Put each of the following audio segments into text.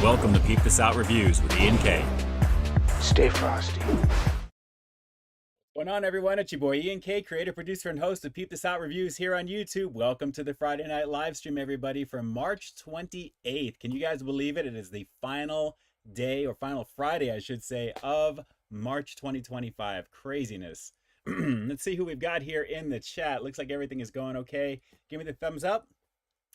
Welcome to Peep This Out Reviews with Ian K. Stay frosty. What's going on, everyone? It's your boy Ian K, creator, producer, and host of Peep This Out Reviews here on YouTube. Welcome to the Friday night live stream, everybody, from March 28th. Can you guys believe it? It is the final day, or final Friday, I should say, of March 2025. Craziness. Let's see who we've got here in the chat. Looks like everything is going okay. Give me the thumbs up.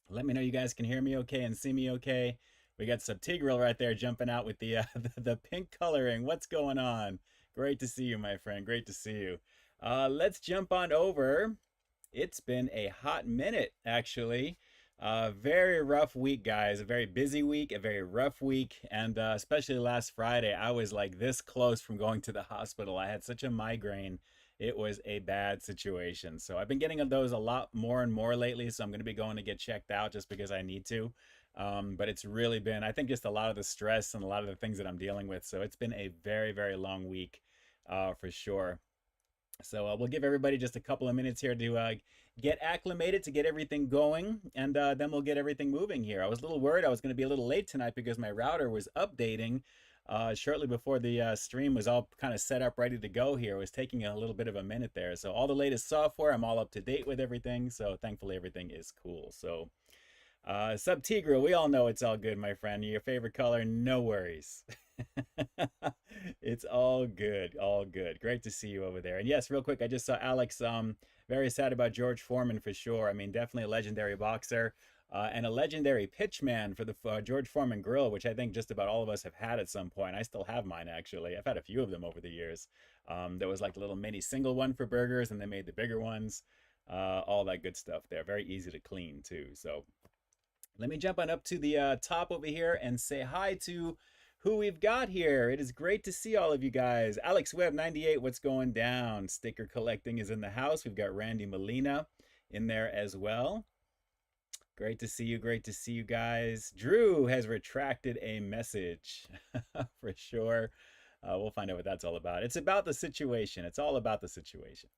Let me know you guys can hear me okay and see me okay. We got Subtigral right there jumping out with the the pink coloring. What's going on? Great to see you, my friend. Great to see you. Let's jump on over. It's been a hot minute, actually. Very rough week, guys. A very busy week, a very rough week. And especially last Friday, I was like this close from going to the hospital. I had such a migraine. It was a bad situation. So I've been getting those a lot more and more lately. So I'm going to be going to get checked out just because I need to. But it's really been, I think, just a lot of the stress and a lot of the things that I'm dealing with. So it's been a very, very long week for sure. So we'll give everybody just a couple of minutes here to get acclimated, to get everything going, and then we'll get everything moving here. I was a little worried I was going to be a little late tonight because my router was updating shortly before the stream was all kind of set up, ready to go here. It was taking a little bit of a minute there. So all the latest software, I'm all up to date with everything. So thankfully everything is cool. So Subtigral, we all know it's all good, my friend. Your favorite color, no worries. It's all good, all good. Great to see you over there. And yes, real quick, I just saw Alex, very sad about George Foreman for sure. I mean, definitely a legendary boxer and a legendary pitchman for the George Foreman grill, which I think just about all of us have had at some point. I still have mine, actually. I've had a few of them over the years. There was like the little mini single one for burgers, and they made the bigger ones. All that good stuff there. Very easy to clean, too. So let me jump on up to the top over here and say hi to who we've got here. It is great to see all of you guys. Alex Webb 98, what's going down? Sticker collecting is in the house. We've got Randy Molina in there as well. Great to see you. Great to see you guys. Drew has retracted a message for sure. We'll find out what that's all about. It's about the situation. It's all about the situation.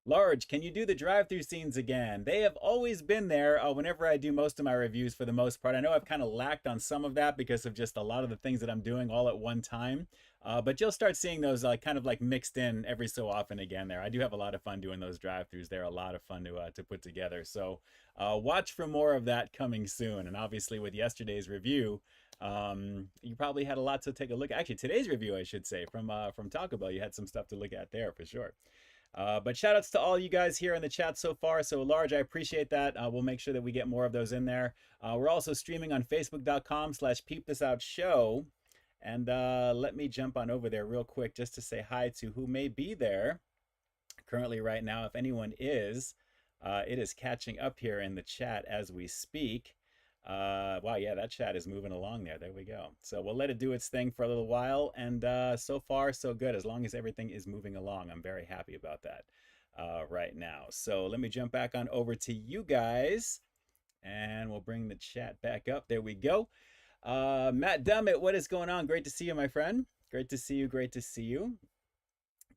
Large, can you do the drive-through scenes again? They have always been there whenever I do most of my reviews for the most part. I know I've kind of lacked on some of that because of just a lot of the things that I'm doing all at one time. But you'll start seeing those kind of like mixed in every so often again there. I do have a lot of fun doing those drive-throughs. They're a lot of fun to put together. So watch for more of that coming soon. And obviously with yesterday's review, you probably had a lot to take a look at. Actually, today's review, I should say, from Taco Bell, you had some stuff to look at there for sure. But shout outs to all you guys here in the chat so far. So Large, I appreciate that. We'll make sure that we get more of those in there. We're also streaming on facebook.com/peepthisoutshow. And let me jump on over there real quick just to say hi to who may be there currently right now. If anyone is, it is catching up here in the chat as we speak. Wow, yeah, that chat is moving along there. There we go. So we'll let it do its thing for a little while, and so far so good. As long as everything is moving along, I'm very happy about that right now. So let me jump back on over to you guys, and we'll bring the chat back up. There we go. Matt Dummett, what is going on? Great to see you, my friend. Great to see you. Great to see you.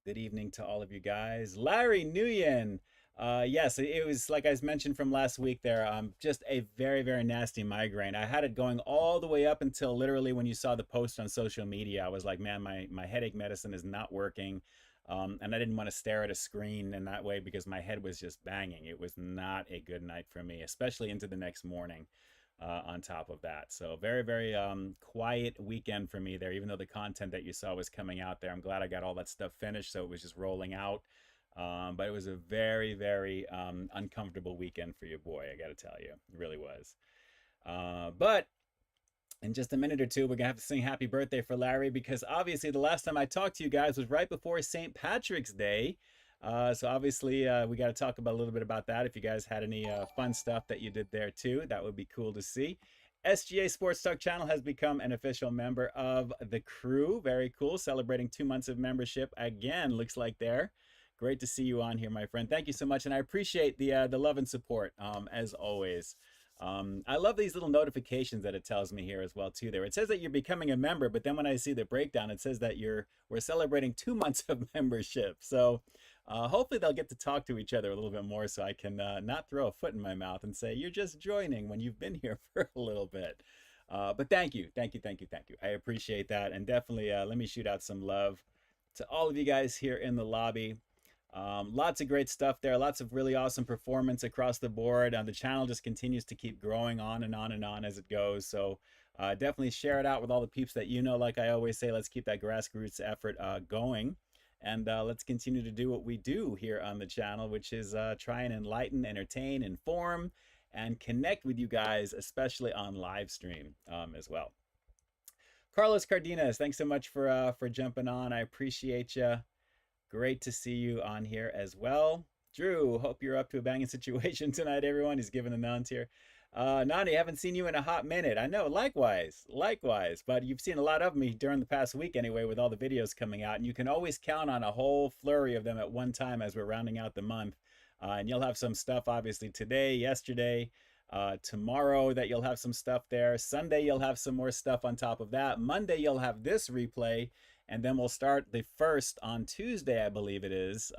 Good evening to all of you guys. Larry Nguyen. Yes, it was like I mentioned from last week there, just a very, very nasty migraine. I had it going all the way up until literally when you saw the post on social media. I was like, man, my headache medicine is not working. And I didn't want to stare at a screen in that way because my head was just banging. It was not a good night for me, especially into the next morning on top of that. So very, very quiet weekend for me there, even though the content that you saw was coming out there. I'm glad I got all that stuff finished, so it was just rolling out. But it was a very, very uncomfortable weekend for your boy, I gotta tell you. It really was. But in just a minute or two, we're gonna have to sing happy birthday for Larry because obviously the last time I talked to you guys was right before St. Patrick's Day. So obviously we got to talk about a little bit about that. If you guys had any fun stuff that you did there too, that would be cool to see. SGA Sports Talk channel has become an official member of the crew. Very cool. Celebrating 2 months of membership again, looks like there. Great to see you on here, my friend. Thank you so much, and I appreciate the love and support as always. I love these little notifications that it tells me here as well too. There, it says that you're becoming a member, but then when I see the breakdown, it says that we're celebrating 2 months of membership. So hopefully they'll get to talk to each other a little bit more, so I can not throw a foot in my mouth and say you're just joining when you've been here for a little bit. But thank you, thank you, thank you, thank you. I appreciate that, and definitely let me shoot out some love to all of you guys here in the lobby. Lots of great stuff there. Lots of really awesome performance across the board. The channel just continues to keep growing on and on and on as it goes. So definitely share it out with all the peeps that you know. Like I always say, let's keep that grassroots effort going. And let's continue to do what we do here on the channel, which is try and enlighten, entertain, inform, and connect with you guys, especially on live stream as well. Carlos Cardenas, thanks so much for jumping on. I appreciate you. Great to see you on here as well. Drew, hope you're up to a banging situation tonight, everyone. He's giving the nuns here. Nani, haven't seen you in a hot minute. I know, likewise. But you've seen a lot of me during the past week anyway, with all the videos coming out. And you can always count on a whole flurry of them at one time as we're rounding out the month. And you'll have some stuff, obviously, today, yesterday, tomorrow that you'll have some stuff there. Sunday, you'll have some more stuff on top of that. Monday, you'll have this replay. And then we'll start the first on Tuesday, I believe it is,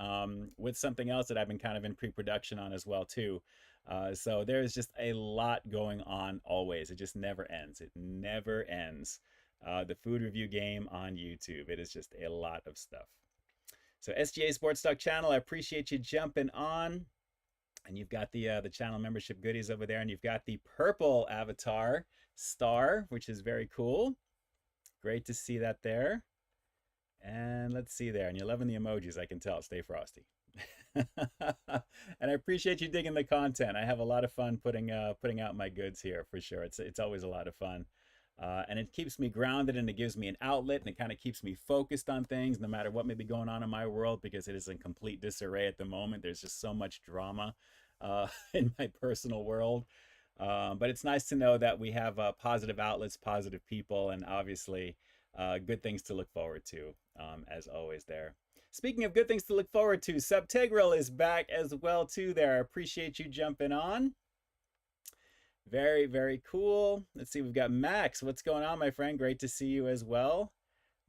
with something else that I've been kind of in pre-production on as well, too. So there's just a lot going on always. It just never ends. It never ends. The food review game on YouTube. It is just a lot of stuff. So SGA Sports Talk channel, I appreciate you jumping on. And you've got the channel membership goodies over there. And you've got the purple avatar star, which is very cool. Great to see that there. And let's see there. And you're loving the emojis, I can tell. Stay frosty. And I appreciate you digging the content. I have a lot of fun putting out my goods here for sure. It's always a lot of fun. And it keeps me grounded, and it gives me an outlet, and it kind of keeps me focused on things no matter what may be going on in my world, because it is in complete disarray at the moment. There's just so much drama in my personal world. But it's nice to know that we have positive outlets, positive people, and obviously good things to look forward to, as always there. Speaking of good things to look forward to, Subtegral is back as well too there. I appreciate you jumping on. Very, very cool. Let's see, we've got Max. What's going on, my friend? Great to see you as well.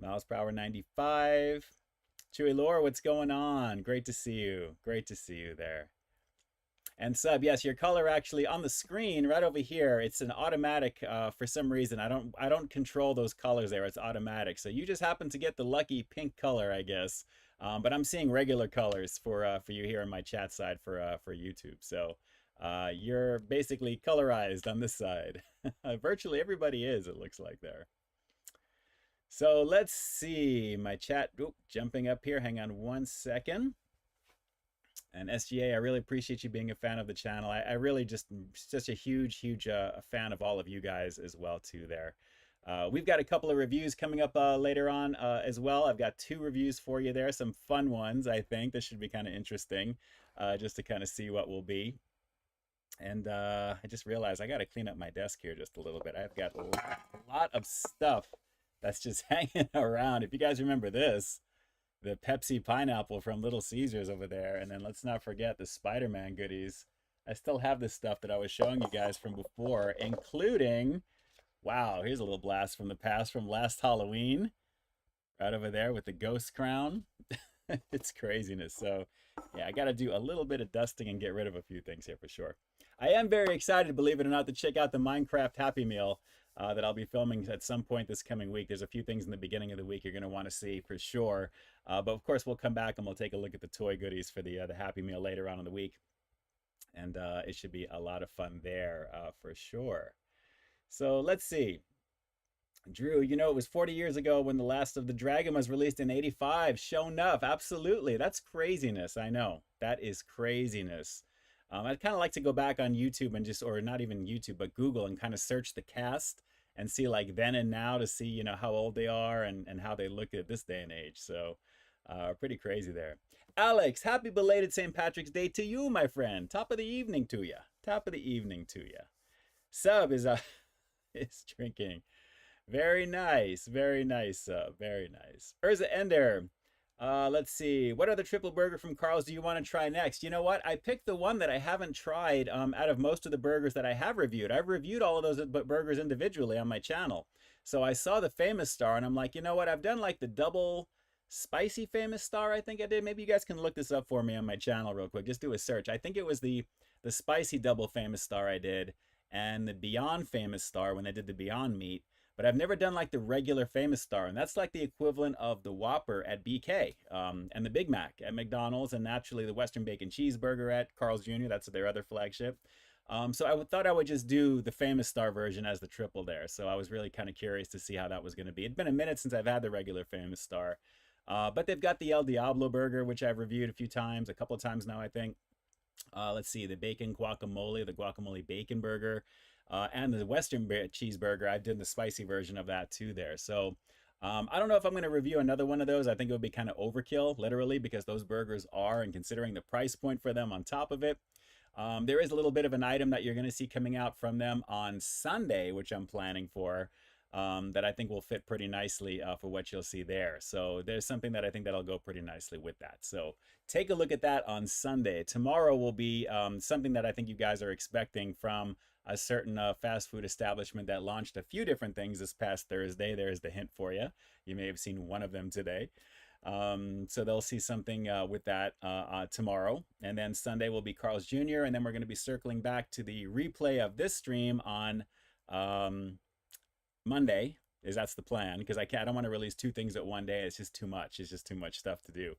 Miles per hour 95. Chewy Lore, what's going on? Great to see you. Great to see you there. And Sub, yes, your color actually on the screen right over here, it's an automatic for some reason. I don't control those colors there. It's automatic. So you just happen to get the lucky pink color, I guess. But I'm seeing regular colors for you here on my chat side for YouTube. So you're basically colorized on this side. Virtually everybody is, it looks like there. So let's see my chat. Oop, jumping up here. Hang on one second. And SGA, I really appreciate you being a fan of the channel. I really just such a huge fan of all of you guys as well too there. We've got a couple of reviews coming up later on as well. I've got 2 reviews for you there, some fun ones, I think. This should be kind of interesting just to kind of see what will be. And I just realized I got to clean up my desk here just a little bit. I've got a lot of stuff that's just hanging around. If you guys remember this, the Pepsi pineapple from Little Caesars over there. And then let's not forget the Spider-Man goodies. I still have this stuff that I was showing you guys from before, including, wow, here's a little blast from the past from last Halloween. Right over there with the ghost crown. It's craziness. So yeah, I got to do a little bit of dusting and get rid of a few things here for sure. I am very excited, believe it or not, to check out the Minecraft Happy Meal that I'll be filming at some point this coming week. There's a few things in the beginning of the week you're going to want to see for sure. But of course, we'll come back and we'll take a look at the toy goodies for the Happy Meal later on in the week. And it should be a lot of fun there for sure. So let's see. Drew, you know, it was 40 years ago when The Last of the Dragon was released in 85. Show enough. Absolutely. That's craziness. I know. That is craziness. I'd kind of like to go back on YouTube and just, or not even YouTube, but Google and kind of search the cast and see like then and now to see, you know, how old they are and how they look at this day and age. So pretty crazy there. Alex, happy belated St. Patrick's Day to you, my friend. Top of the evening to you. Top of the evening to you. Sub is is drinking. Very nice. Very nice, Sub. Very nice. Urza Ender. Let's see. What other triple burger from Carl's do you want to try next? You know what? I picked the one that I haven't tried out of most of the burgers that I have reviewed. I've reviewed all of those burgers individually on my channel. So I saw the Famous Star and I'm like, you know what? I've done like the double spicy Famous Star, I think I did. Maybe you guys can look this up for me on my channel real quick. Just do a search. I think it was the spicy double Famous Star I did. and the Beyond Famous Star when they did the Beyond Meat. But I've never done like the regular Famous Star, and that's like the equivalent of the Whopper at BK, and the Big Mac at McDonald's, and naturally the Western Bacon Cheeseburger at Carl's Jr. That's their other flagship. So thought I would just do the Famous Star version as the triple there. So I was really kind of curious to see how that was going to be. It'd been a minute since I've had the regular Famous Star. But they've got the El Diablo burger, which I've reviewed a couple of times now, I think. Let's see, the bacon guacamole, the guacamole bacon burger, and the Western cheeseburger. I did the spicy version of that too there. So I don't know if I'm going to review another one of those. I think it would be kind of overkill, literally, because those burgers are, and considering the price point for them on top of it. There is a little bit of an item that you're going to see coming out from them on Sunday, which I'm planning for, that I think will fit pretty nicely for what you'll see there. So there's something that I think that'll go pretty nicely with that. So take a look at that on Sunday. Tomorrow will be something that I think you guys are expecting from a certain fast food establishment that launched a few different things this past Thursday. There's the hint for you. You may have seen one of them today. So they'll see something with that tomorrow. And then Sunday will be Carl's Jr. And then we're going to be circling back to the replay of this stream on Monday, that's the plan, because I don't want to release two things at one day. It's just too much. It's just too much stuff to do.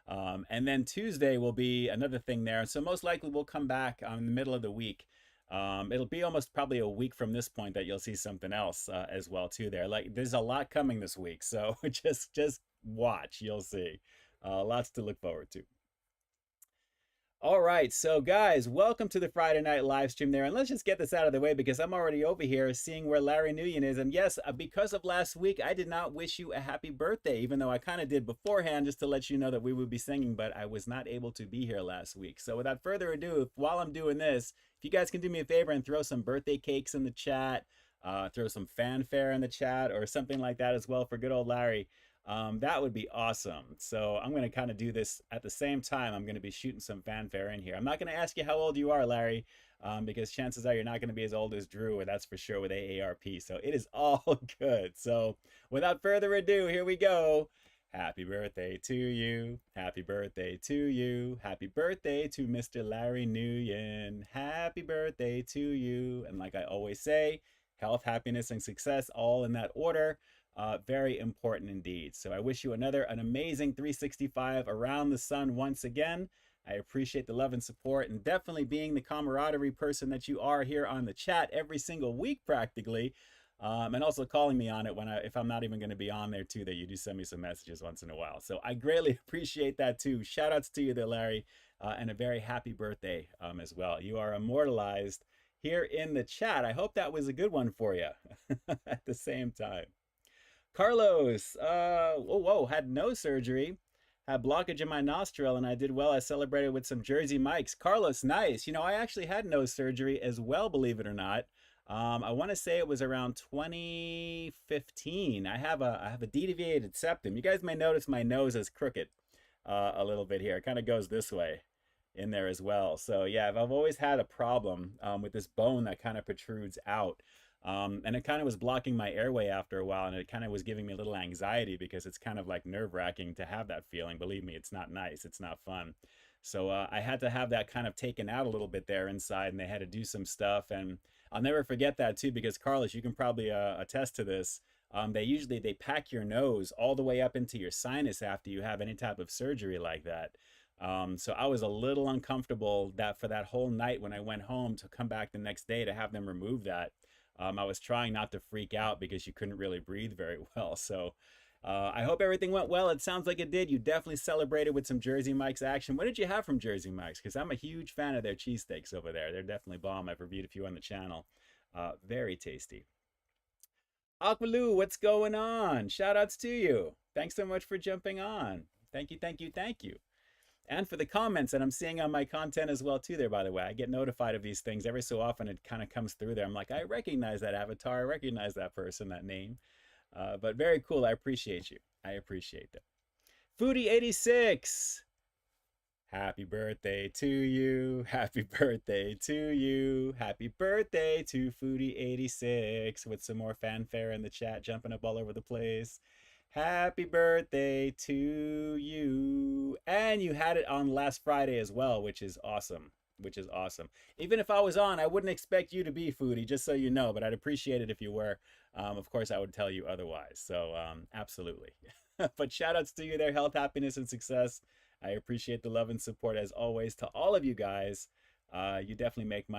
And then Tuesday will be another thing there. So most likely we'll come back in the middle of the week. It'll be almost probably a week from this point that you'll see something else as well too there. Like there's a lot coming this week, so just watch, you'll see. Lots to look forward to. All right, so guys, welcome to the Friday night live stream there, and let's just get this out of the way because I'm already over here seeing where Larry Nguyen is. And yes, because of last week, I did not wish you a happy birthday, even though I kind of did beforehand just to let you know that we would be singing, but I was not able to be here last week. So without further ado, while I'm doing this, if you guys can do me a favor and throw some birthday cakes in the chat, throw some fanfare in the chat or something like that as well for good old Larry, that would be awesome. So I'm going to kind of do this at the same time. I'm going to be shooting some fanfare in here. I'm not going to ask you how old you are, Larry, because chances are you're not going to be as old as Drew, or that's for sure with AARP. So it is all good. So without further ado, here we go. Happy birthday to you. Happy birthday to you. Happy birthday to Mr. Larry Nguyen. Happy birthday to you. And like I always say, health, happiness, and success, all in that order. Very important indeed. So I wish you an amazing 365 around the sun once again. I appreciate the love and support, and definitely being the camaraderie person that you are here on the chat every single week practically, and also calling me on it if I'm not even going to be on there too, that you do send me some messages once in a while. So I greatly appreciate that too. Shout outs to you there, Larry, and a very happy birthday as well. You are immortalized here in the chat. I hope that was a good one for you at the same time. Carlos, had nose surgery, had blockage in my nostril, and I did well. I celebrated with some Jersey Mikes. Carlos, nice. You know, I actually had nose surgery as well, believe it or not. I want to say it was around 2015. I have a deviated septum. You guys may notice my nose is crooked a little bit here. It kind of goes this way in there as well. So yeah, I've always had a problem with this bone that kind of protrudes out. And it kind of was blocking my airway after a while, and it kind of was giving me a little anxiety because it's kind of like nerve-wracking to have that feeling. Believe me, it's not nice. It's not fun. So I had to have that kind of taken out a little bit there inside, and they had to do some stuff. And I'll never forget that too, because Carlos, you can probably attest to this. They pack your nose all the way up into your sinus after you have any type of surgery like that. So I was a little uncomfortable for that whole night when I went home to come back the next day to have them remove that. I was trying not to freak out because you couldn't really breathe very well. So I hope everything went well. It sounds like it did. You definitely celebrated with some Jersey Mike's action. What did you have from Jersey Mike's? Because I'm a huge fan of their cheesesteaks over there. They're definitely bomb. I've reviewed a few on the channel. Very tasty. Aqualoo, what's going on? Shout outs to you. Thanks so much for jumping on. Thank you, thank you, thank you. And for the comments that I'm seeing on my content as well too there, by the way. I get notified of these things every so often. It kind of comes through there. I'm like, I recognize that avatar. I recognize that person, that name. But very cool. I appreciate you. I appreciate that. Foodie86. Happy birthday to you. Happy birthday to you. Happy birthday to Foodie86 with some more fanfare in the chat, jumping up all over the place. Happy birthday to you. And you had it on last Friday as well, which is awesome. which is awesome. Even if I was on, I wouldn't expect you to be foodie, just so you know, but I'd appreciate it if you were. Of course, I would tell you otherwise. So absolutely. But shout outs to you there, health, happiness, and success. I appreciate the love and support as always to all of you guys. You definitely make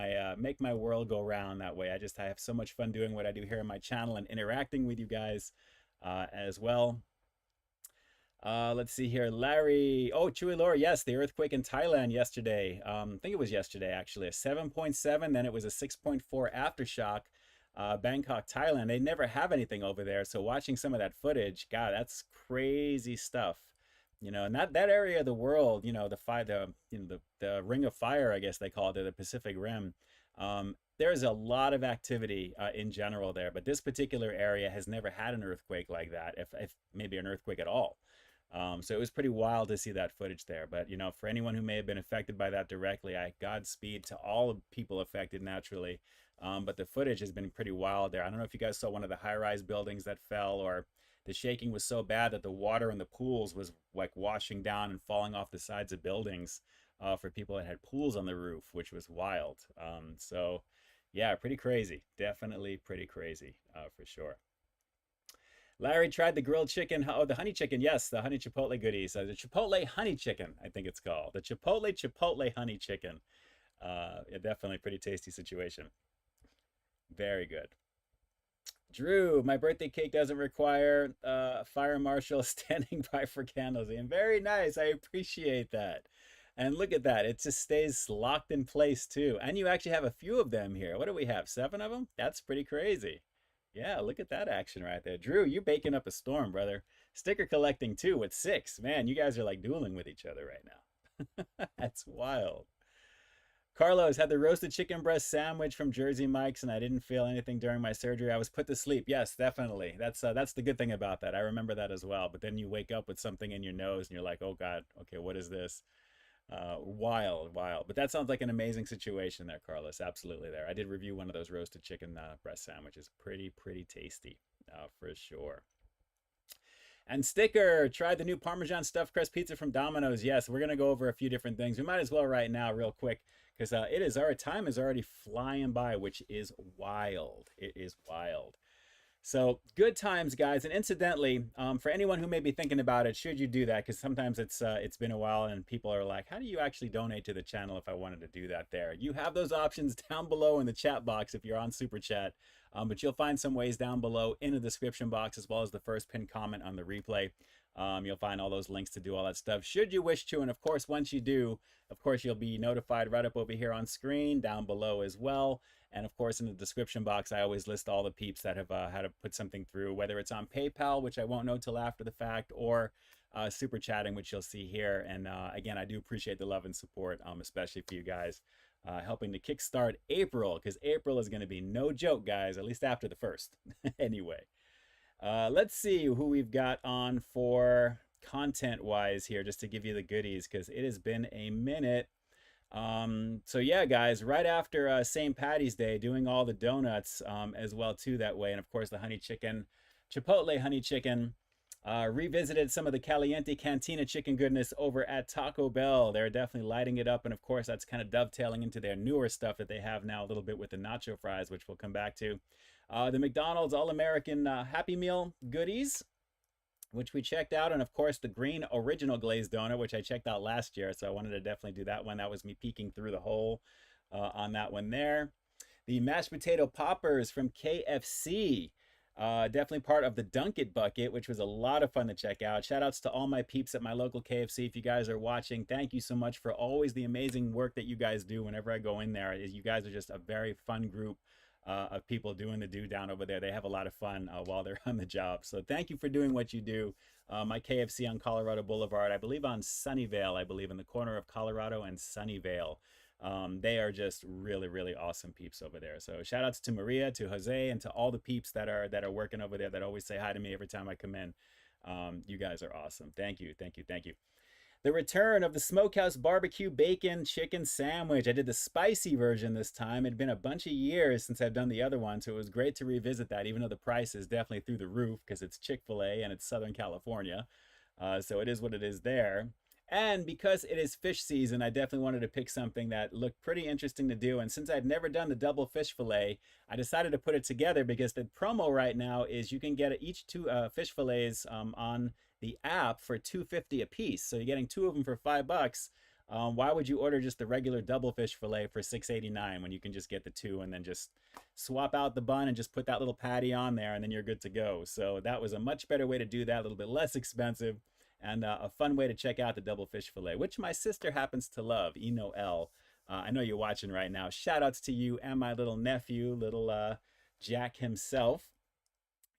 my world go round that way. I have so much fun doing what I do here on my channel and interacting with you guys as well. Let's see here, Larry. Oh, Chewy Laura, yes, the earthquake in Thailand yesterday. I think it was yesterday actually, a 7.7. Then it was a 6.4 aftershock. Bangkok, Thailand. They never have anything over there, so watching some of that footage, God, that's crazy stuff. You know, and that area of the world, you know, the Ring of Fire, I guess they call it, the Pacific Rim. There's a lot of activity in general there, but this particular area has never had an earthquake like that, if maybe an earthquake at all. So it was pretty wild to see that footage there. But, you know, for anyone who may have been affected by that directly, Godspeed to all of people affected naturally. But the footage has been pretty wild there. I don't know if you guys saw one of the high-rise buildings that fell, or the shaking was so bad that the water in the pools was like washing down and falling off the sides of buildings for people that had pools on the roof, which was wild. So yeah, pretty crazy. Definitely pretty crazy for sure. Larry tried the grilled chicken. Oh, the honey chicken. Yes, the honey chipotle goodies. The chipotle honey chicken, I think it's called. The chipotle honey chicken. Yeah, definitely pretty tasty situation. Very good. Drew, my birthday cake doesn't require fire marshal standing by for candles. And very nice. I appreciate that. And look at that. It just stays locked in place too. And you actually have a few of them here. What do we have? 7 of them? That's pretty crazy. Yeah, look at that action right there. Drew, you're baking up a storm, brother. Sticker collecting too with 6. Man, you guys are like dueling with each other right now. That's wild. Carlos had the roasted chicken breast sandwich from Jersey Mike's, and I didn't feel anything during my surgery. I was put to sleep. Yes, definitely. That's the good thing about that. I remember that as well. But then you wake up with something in your nose, and you're like, oh God, okay, what is this? Wild. But that sounds like an amazing situation there, Carlos. Absolutely there. I did review one of those roasted chicken breast sandwiches. Pretty tasty for sure. And Sticker tried the new Parmesan stuffed crust pizza from Domino's. Yes, we're going to go over a few different things. We might as well right now real quick, because our time is already flying by, which is wild. It is wild. So good times, guys. And incidentally, for anyone who may be thinking about it, should you do that? Because sometimes it's been a while and people are like, how do you actually donate to the channel if I wanted to do that there? You have those options down below in the chat box if you're on Super Chat. But you'll find some ways down below in the description box, as well as the first pinned comment on the replay. You'll find all those links to do all that stuff, should you wish to. And of course, once you do, of course, you'll be notified right up over here on screen, down below as well. And of course, in the description box, I always list all the peeps that have had to put something through, whether it's on PayPal, which I won't know till after the fact, or super chatting, which you'll see here. And again, I do appreciate the love and support, especially for you guys helping to kickstart April, because April is going to be no joke, guys, at least after the 1st. Anyway, let's see who we've got on for content-wise here, just to give you the goodies, because it has been a minute. So yeah, guys, right after St. Patty's Day, doing all the donuts as well too that way, and of course the honey chicken, chipotle honey chicken. Revisited some of the Caliente Cantina chicken goodness over at Taco Bell. They're definitely lighting it up, and of course that's kind of dovetailing into their newer stuff that they have now a little bit with the nacho fries, which we'll come back to. The McDonald's All-American Happy Meal goodies, which we checked out, and of course the green original glazed donut, which I checked out last year, so I wanted to definitely do that one. That was me peeking through the hole on that one there. The mashed potato poppers from KFC. Definitely part of the Dunk It bucket, which was a lot of fun to check out. Shout outs to all my peeps at my local KFC. If you guys are watching, thank you so much for always the amazing work that you guys do whenever I go in there. You guys are just a very fun group of people doing the do down over there. They have a lot of fun while they're on the job. So thank you for doing what you do. My KFC on Colorado Boulevard, I believe on Sunnyvale, in the corner of Colorado and Sunnyvale. They are just really awesome peeps over there. So shout outs to Maria, to Jose, and to all the peeps that are working over there that always say hi to me every time I come in. You guys are awesome. Thank you. The return of the Smokehouse Barbecue Bacon Chicken Sandwich. I did the spicy version this time. It had been a bunch of years since I've done the other one, so it was great to revisit that, even though the price is definitely through the roof because it's Chick-fil-A and it's Southern California. So it is what it is there. And because it is fish season, I definitely wanted to pick something that looked pretty interesting to do. And since I'd never done the double fish fillet, I decided to put it together because the promo right now is you can get each two fish fillets on the app for $2.50 a piece. So you're getting two of them for $5. Why would you order just the regular double fish fillet for $6.89 when you can just get the two and then just swap out the bun and just put that little patty on there and then you're good to go. So that was a much better way to do that, a little bit less expensive, and a fun way to check out the double fish fillet, which my sister happens to love, Eno L. I know you're watching right now. Shout outs to you and my little nephew, little Jack himself.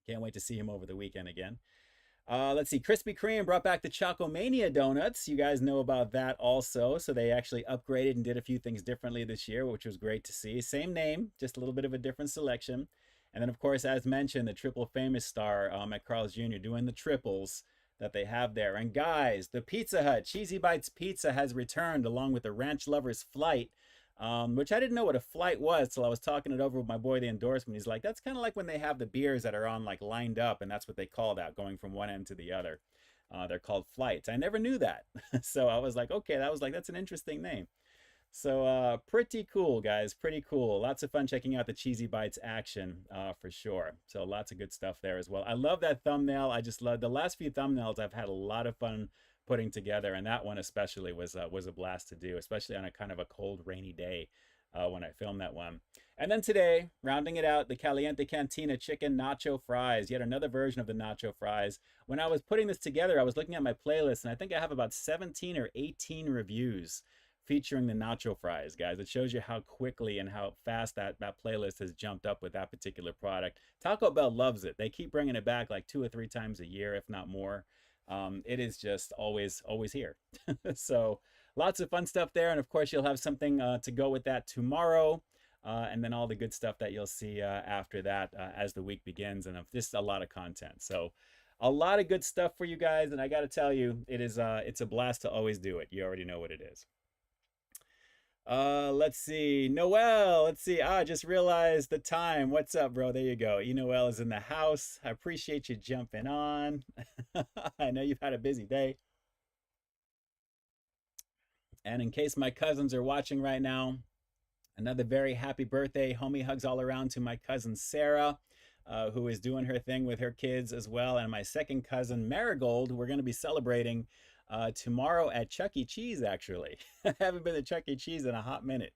Can't wait to see him over the weekend again. Let's see, Krispy Kreme brought back the Chocomania donuts. You guys know about that also. So they actually upgraded and did a few things differently this year, which was great to see. Same name, just a little bit of a different selection. And then, of course, as mentioned, the Triple Famous Star at Carl's Jr. doing the triples that they have there. And guys, the Pizza Hut Cheesy Bites Pizza has returned along with the Ranch Lovers Flight, which I didn't know what a flight was till I was talking it over with my boy, the endorsement. He's like, that's kind of like when they have the beers that are on like lined up, and that's what they call that, going from one end to the other. They're called flights. I never knew that. So I was like, okay, that's an interesting name. So pretty cool, guys, pretty cool. Lots of fun checking out the Cheesy Bites action for sure. So lots of good stuff there as well. I love that thumbnail. I just love the last few thumbnails. I've had a lot of fun putting together, and that one especially was a blast to do, especially on a kind of a cold, rainy day when I filmed that one. And then today, rounding it out, the Caliente Cantina chicken nacho fries, yet another version of the nacho fries. When I was putting this together, I was looking at my playlist, and I think I have about 17 or 18 reviews featuring the nacho fries, guys. It shows you how quickly and how fast that playlist has jumped up with that particular product. Taco Bell loves it. They keep bringing it back like 2 or 3 times a year, if not more. It is just always here. So lots of fun stuff there. And of course, you'll have something to go with that tomorrow. And then all the good stuff that you'll see after that as the week begins. And just a lot of content. So a lot of good stuff for you guys. And I got to tell you, it's a blast to always do it. You already know what it is. Let's see. Noel, let's see. I just realized the time. What's up, bro? There you go. Noel is in the house. I appreciate you jumping on. I know you've had a busy day. And in case my cousins are watching right now, another very happy birthday. Homie hugs all around to my cousin Sarah, who is doing her thing with her kids as well. And my second cousin Marigold, who we're going to be celebrating tomorrow at Chuck E. Cheese, actually. I haven't been to Chuck E. Cheese in a hot minute.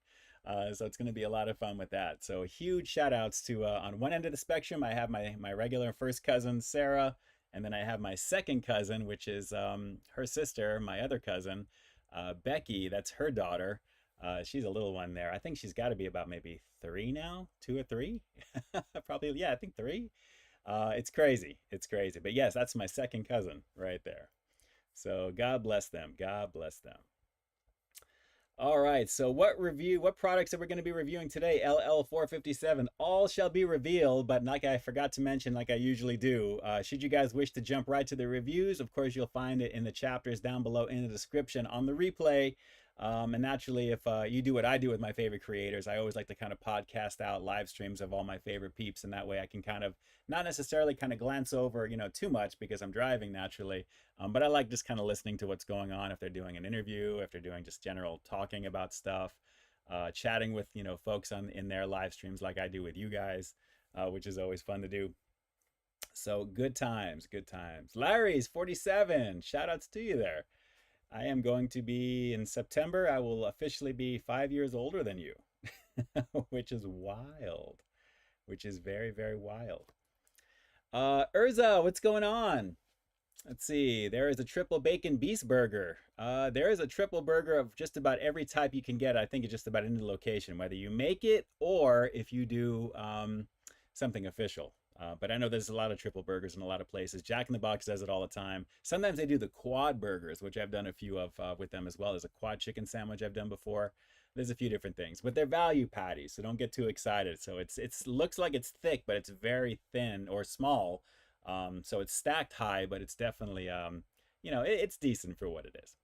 So it's going to be a lot of fun with that. So huge shout outs to, on one end of the spectrum, I have my regular first cousin, Sarah. And then I have my second cousin, which is her sister, my other cousin, Becky. That's her daughter. She's a little one there. I think she's got to be about maybe 3 now, 2 or 3. Probably, yeah, I think 3. It's crazy. It's crazy. But yes, that's my second cousin right there. So God bless them. God bless them. All right. So what products are we going to be reviewing today? LL457. All shall be revealed, but like I forgot to mention, like I usually do, should you guys wish to jump right to the reviews, of course, you'll find it in the chapters down below in the description on the replay. And naturally, if you do what I do with my favorite creators, I always like to kind of podcast out live streams of all my favorite peeps. And that way I can kind of not necessarily kind of glance over, too much because I'm driving naturally. But I like just kind of listening to what's going on if they're doing an interview, if they're doing just general talking about stuff, chatting with, folks in their live streams like I do with you guys, which is always fun to do. So good times, good times. Larry's 47. Shout outs to you there. I am going to be, in September, I will officially be 5 years older than you, which is wild, which is very, very wild. Urza, what's going on? Let's see, there is a triple bacon beast burger. There is a triple burger of just about every type you can get. I think it's just about any location, whether you make it or if you do something official. But I know there's a lot of triple burgers in a lot of places. Jack in the Box does it all the time. Sometimes they do the quad burgers, which I've done a few of with them as well. There's a quad chicken sandwich I've done before. There's a few different things, but they're value patties, so don't get too excited. So it looks like it's thick, but it's very thin or small. So it's stacked high, but it's definitely, it's decent for what it is.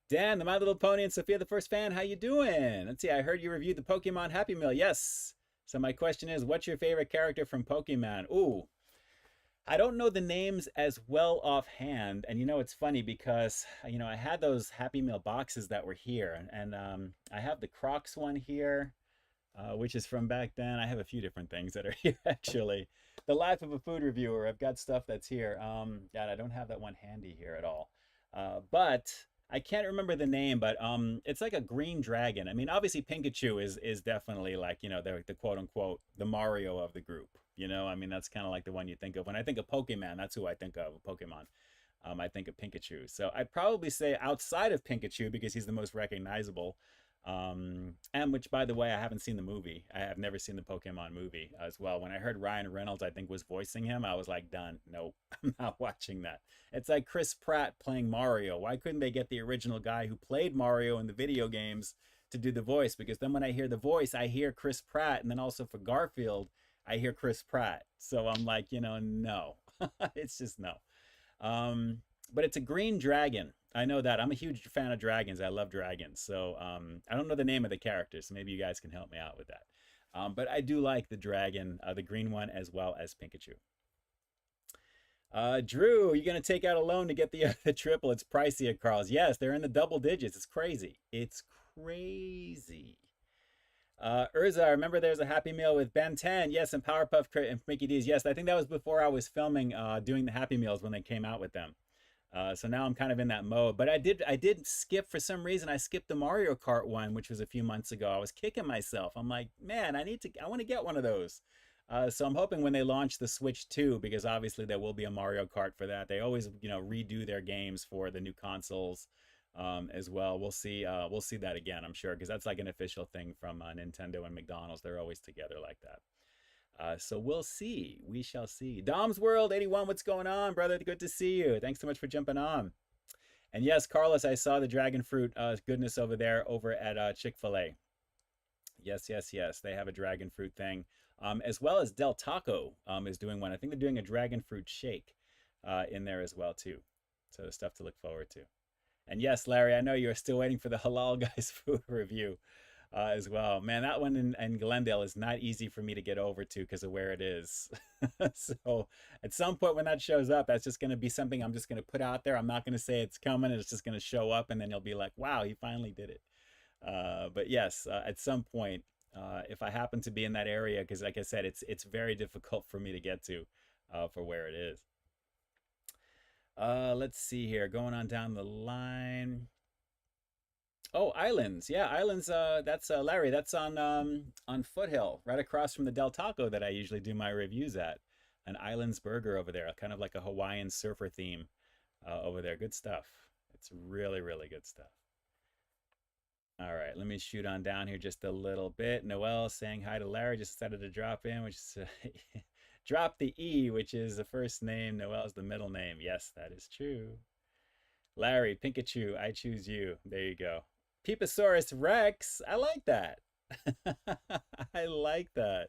Dan, the My Little Pony, and Sophia the First Fan, how you doing? Let's see, I heard you reviewed the Pokemon Happy Meal. Yes. So my question is, what's your favorite character from Pokemon? Ooh, I don't know the names as well offhand, and it's funny because I had those Happy Meal boxes that were here, and I have the Crocs one here, which is from back then. I have a few different things that are here actually. The Life of a Food Reviewer. I've got stuff that's here. God, I don't have that one handy here at all, but I can't remember the name. But it's like a green dragon. I mean, obviously Pikachu is definitely like the quote unquote the Mario of the group. I mean, that's kind of like the one you think of when I think of Pokemon. That's who I think of, Pokemon. I think of Pikachu. So I'd probably say outside of Pikachu because he's the most recognizable. And which, by the way, I haven't seen the movie. I have never seen the Pokemon movie as well. When I heard Ryan Reynolds, I think, was voicing him, I was like, done. Nope, I'm not watching that. It's like Chris Pratt playing Mario. Why couldn't they get the original guy who played Mario in the video games to do the voice? Because then when I hear the voice, I hear Chris Pratt. And then also for Garfield, I hear Chris Pratt. So I'm like, no. It's just no. But it's a green dragon. I know that. I'm a huge fan of dragons. I love dragons. So I don't know the name of the character, so maybe you guys can help me out with that. But I do like the dragon, the green one, as well as Pikachu. Drew, you're going to take out a loan to get the triple. It's pricey at Carl's. Yes, they're in the double digits. It's crazy. It's crazy. Urza, remember there's a Happy Meal with Ben 10. Yes, and Powerpuff and Mickey D's. Yes, I think that was before I was filming doing the Happy Meals when they came out with them. So now I'm kind of in that mode. But I did skip, for some reason, I skipped the Mario Kart one, which was a few months ago. I was kicking myself. I'm like, man, I want to get one of those. So I'm hoping when they launch the Switch 2, because obviously there will be a Mario Kart for that. They always, redo their games for the new consoles. As well. We'll see that again, I'm sure, because that's like an official thing from Nintendo and McDonald's. They're always together like that. So we'll see. We shall see. Dom's World 81, what's going on, brother? Good to see you. Thanks so much for jumping on. And yes, Carlos, I saw the dragon fruit goodness over there over at Chick-fil-A. Yes. They have a dragon fruit thing. As well as Del Taco is doing one. I think they're doing a dragon fruit shake in there as well, too. So stuff to look forward to. And yes, Larry, I know you're still waiting for the Halal Guys food review as well. Man, that one in Glendale is not easy for me to get over to because of where it is. So at some point when that shows up, that's just going to be something I'm just going to put out there. I'm not going to say it's coming. It's just going to show up, and then you'll be like, wow, he finally did it. But yes, at some point, if I happen to be in that area, because like I said, it's very difficult for me to get to for where it is. Let's see here. Going on down the line. Oh, Islands. Yeah, Islands. That's Larry. That's on Foothill, right across from the Del Taco that I usually do my reviews at. An Islands burger over there, kind of like a Hawaiian surfer theme over there. Good stuff. It's really, really good stuff. All right, let me shoot on down here just a little bit. Noel saying hi to Larry. Just decided to drop in, which is drop the E, which is the first name. Noel's the middle name. Yes, that is true. Larry, Pikachu, I choose you. There you go. Peeposaurus Rex. I like that. I like that.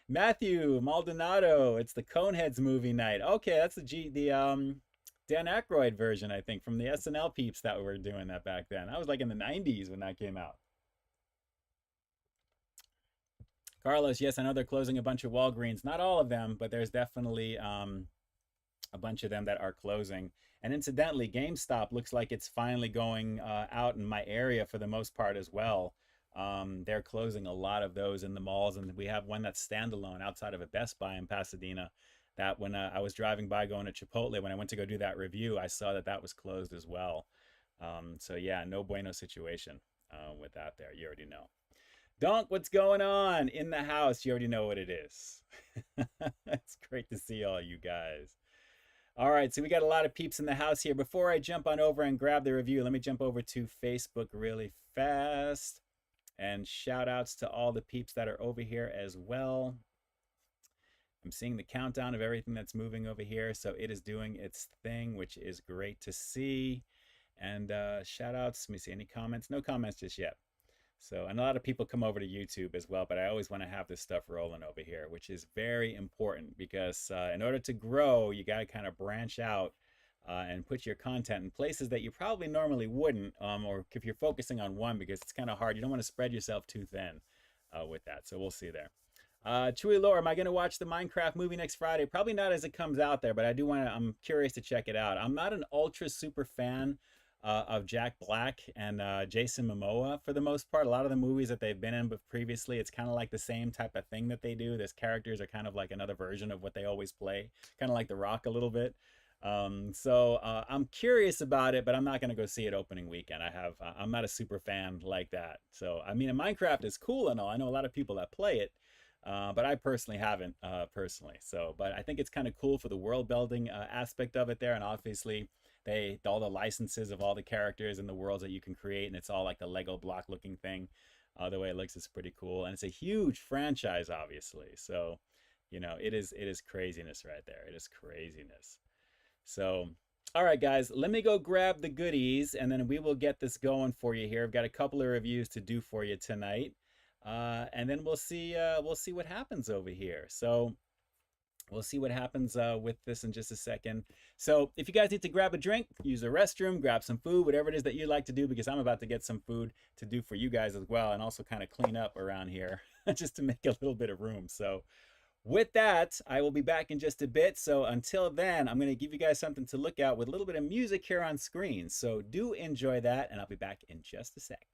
Matthew Maldonado. It's the Coneheads movie night. Okay, that's the Dan Aykroyd version, I think, from the SNL peeps that were doing that back then. That was like in the 90s when that came out. Carlos, yes, I know they're closing a bunch of Walgreens. Not all of them, but there's definitely a bunch of them that are closing. And incidentally, GameStop looks like it's finally going out in my area for the most part as well. They're closing a lot of those in the malls, and we have one that's standalone outside of a Best Buy in Pasadena. That when I was driving by going to Chipotle, when I went to go do that review, I saw that was closed as well. So yeah, no bueno situation with that there. You already know. Dunk, what's going on in the house? You already know what it is. It's great to see all you guys. All right, so we got a lot of peeps in the house here. Before I jump on over and grab the review, let me jump over to Facebook really fast. And shout outs to all the peeps that are over here as well. I'm seeing the countdown of everything that's moving over here. So it is doing its thing, which is great to see. And shout outs, let me see, any comments? No comments just yet. So, and a lot of people come over to YouTube as well, but I always want to have this stuff rolling over here, which is very important because in order to grow, you got to kind of branch out and put your content in places that you probably normally wouldn't, or if you're focusing on one, because it's kind of hard. You don't want to spread yourself too thin with that. So we'll see there. Chewy Lore, am I going to watch the Minecraft movie next Friday? Probably not as it comes out there, but I do want to, I'm curious to check it out. I'm not an ultra super fan of Jack Black and Jason Momoa for the most part. A lot of the movies that they've been in but previously, it's kind of like the same type of thing that they do. These characters are kind of like another version of what they always play, kind of like The Rock a little bit. So I'm curious about it, but I'm not going to go see it opening weekend. I'm not a super fan like that. So, I mean, Minecraft is cool and all. I know a lot of people that play it. But I personally haven't personally. So, but I think it's kind of cool for the world building aspect of it there. And obviously all the licenses of all the characters and the worlds that you can create. And it's all like the Lego block looking thing. The way it looks is pretty cool. And it's a huge franchise, obviously. So, you know, it is craziness right there. It is craziness. So, all right, guys, let me go grab the goodies and then we will get this going for you here. I've got a couple of reviews to do for you tonight. And then we'll see what happens over here. So we'll see what happens with this in just a second. So if you guys need to grab a drink, use the restroom, grab some food, whatever it is that you'd like to do, because I'm about to get some food to do for you guys as well, and also kind of clean up around here just to make a little bit of room. So with that, I will be back in just a bit. So until then, I'm going to give you guys something to look at with a little bit of music here on screen. So do enjoy that, and I'll be back in just a sec.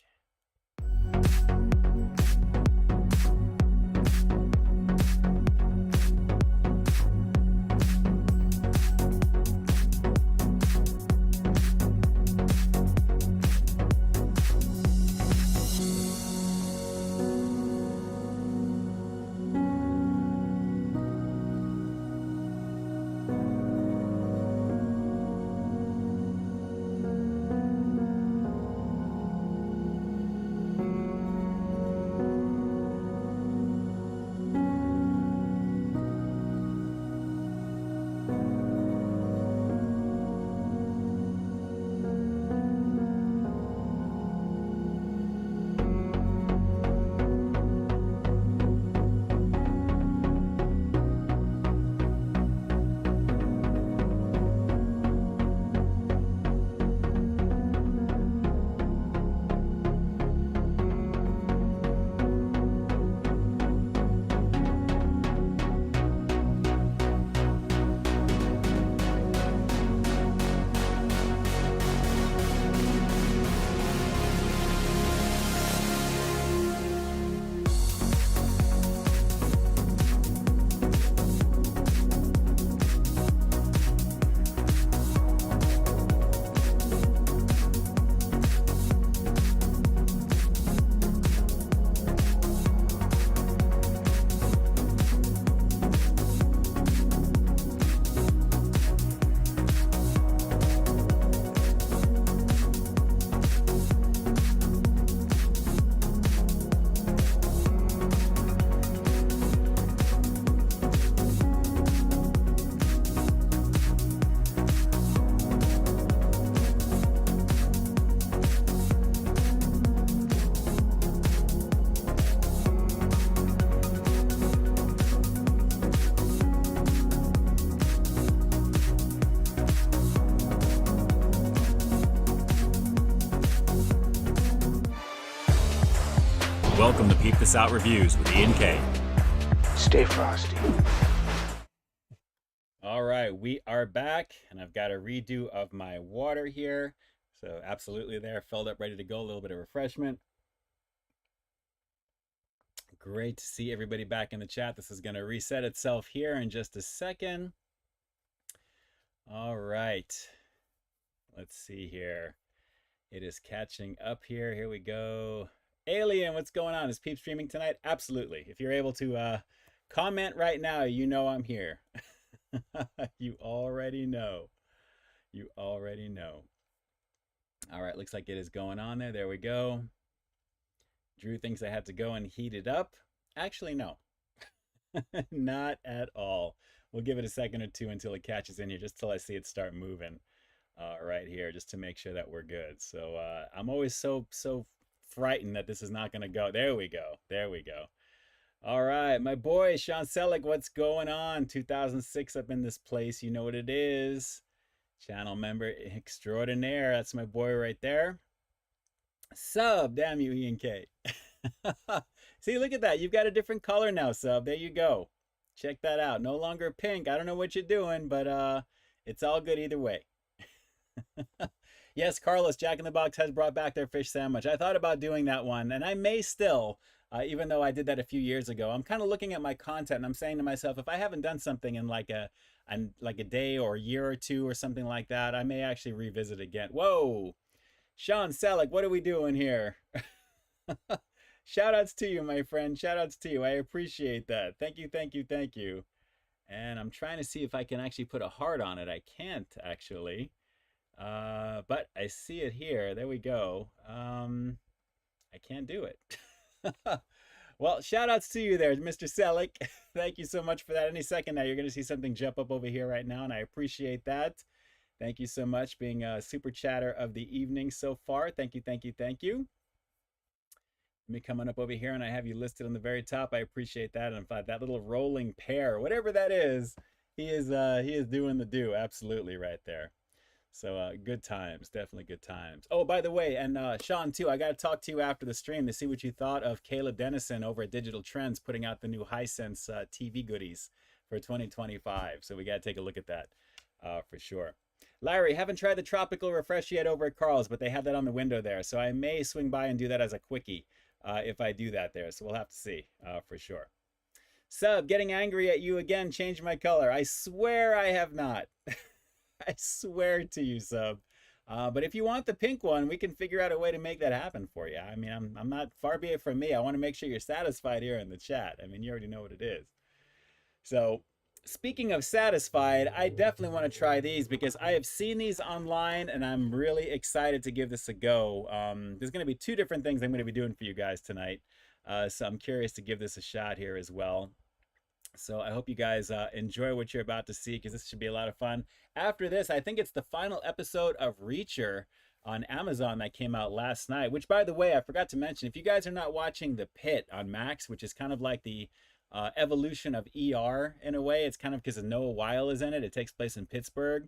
Welcome to Peep This Out Reviews with Ian K. Stay frosty. All right, we are back, and I've got a redo of my water here. So absolutely there, filled up, ready to go, a little bit of refreshment. Great to see everybody back in the chat. This is going to reset itself here in just a second. All right, let's see here. It is catching up here. Here we go. Alien, what's going on? Is Peep streaming tonight? Absolutely. If you're able to comment right now, you know I'm here. You already know. You already know. All right, looks like it is going on there. There we go. Drew thinks I had to go and heat it up. Actually, no. Not at all. We'll give it a second or two until it catches in here, just till I see it start moving right here, just to make sure that we're good. So I'm always so frightened that this is not going to go. There we go. There we go. All right, my boy Sean Celik, what's going on? 2006 up in this place. You know what it is. Channel member extraordinaire. That's my boy right there. Sub, damn you, Ian K. See, look at that. You've got a different color now, Sub. There you go. Check that out. No longer pink. I don't know what you're doing, but it's all good either way. Yes, Carlos, Jack in the Box has brought back their fish sandwich. I thought about doing that one, and I may still, even though I did that a few years ago. I'm kind of looking at my content, and I'm saying to myself, if I haven't done something in like a day or a year or two or something like that, I may actually revisit again. Whoa, Sean Celik, what are we doing here? Shout outs to you, my friend. Shout outs to you. I appreciate that. Thank you, thank you, thank you. And I'm trying to see if I can actually put a heart on it. I can't actually. But I see it here. There we go. I can't do it. Well, shout outs to you there, Mr. Celik. Thank you so much for that. Any second now, you're going to see something jump up over here right now, and I appreciate that. Thank you so much, being a super chatter of the evening so far. Thank you, thank you, thank you. Me coming up over here, and I have you listed on the very top. I appreciate that. And that little rolling pear, whatever that is, he is doing the do. Absolutely right there. So good times, definitely good times. Oh, by the way, and Sean too, I got to talk to you after the stream to see what you thought of Caleb Dennison over at Digital Trends putting out the new Hisense TV goodies for 2025. So we got to take a look at that for sure. Larry, haven't tried the tropical refresh yet over at Carl's, but they have that on the window there. So I may swing by and do that as a quickie if I do that there. So we'll have to see for sure. Sub, getting angry at you again, change my color. I swear I have not. I swear to you, Sub. But if you want the pink one, we can figure out a way to make that happen for you. I mean, I'm not, far be it from me. I want to make sure you're satisfied here in the chat. I mean, you already know what it is. So speaking of satisfied, I definitely want to try these because I have seen these online and I'm really excited to give this a go. There's going to be two different things I'm going to be doing for you guys tonight. So I'm curious to give this a shot here as well. So I hope you guys enjoy what you're about to see because this should be a lot of fun. After this, I think it's the final episode of Reacher on Amazon that came out last night, which, by the way, I forgot to mention, if you guys are not watching The Pit on Max, which is kind of like the evolution of ER in a way, it's kind of because Noah Weil is in it. It takes place in Pittsburgh.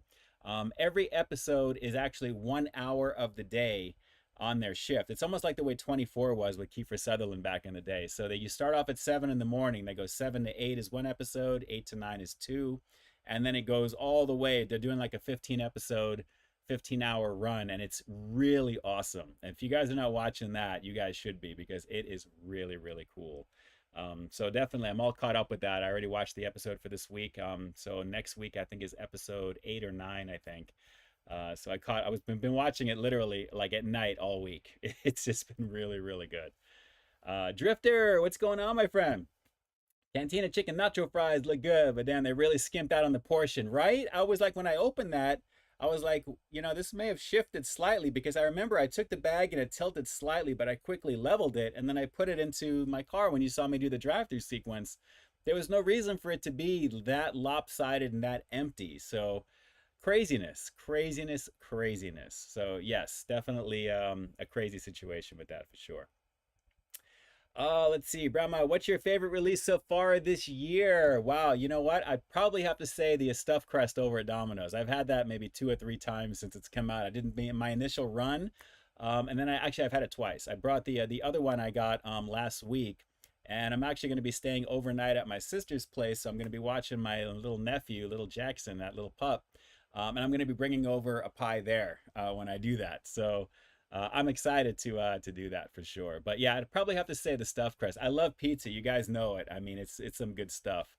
Every episode is actually 1 hour of the day on their shift. It's almost like the way 24 was with Kiefer Sutherland back in the day. So that you start off at 7 in the morning. They go 7 to 8 is one episode, 8 to 9 is 2. And then it goes all the way. They're doing like a 15 episode, 15-hour run. And it's really awesome. And if you guys are not watching that, you guys should be because it is really, really cool. So definitely, I'm all caught up with that. I already watched the episode for this week. So next week, I think is episode 8 or 9, I think. So I was been watching it literally like at night all week. It's just been really, really good. Drifter, what's going on, my friend? Cantina chicken nacho fries look good, but damn, they really skimped out on the portion, right? I was like, when I opened that, I was like, you know, this may have shifted slightly because I remember I took the bag and it tilted slightly, but I quickly leveled it and then I put it into my car when you saw me do the drive-through sequence. There was no reason for it to be that lopsided and that empty. So craziness, craziness, craziness. So yes, definitely a crazy situation with that for sure. Let's see, Brahma, what's your favorite release so far this year? Wow, you know what? I'd probably have to say the stuffed crust over at Domino's. I've had that maybe 2 or 3 times since it's come out. I didn't in my initial run, and then I've had it twice. I brought the other one I got last week, and I'm actually going to be staying overnight at my sister's place. So I'm going to be watching my little nephew, little Jackson, that little pup. And I'm going to be bringing over a pie there when I do that. So I'm excited to do that for sure. But yeah, I'd probably have to say the stuffed crust. I love pizza. You guys know it. I mean, it's some good stuff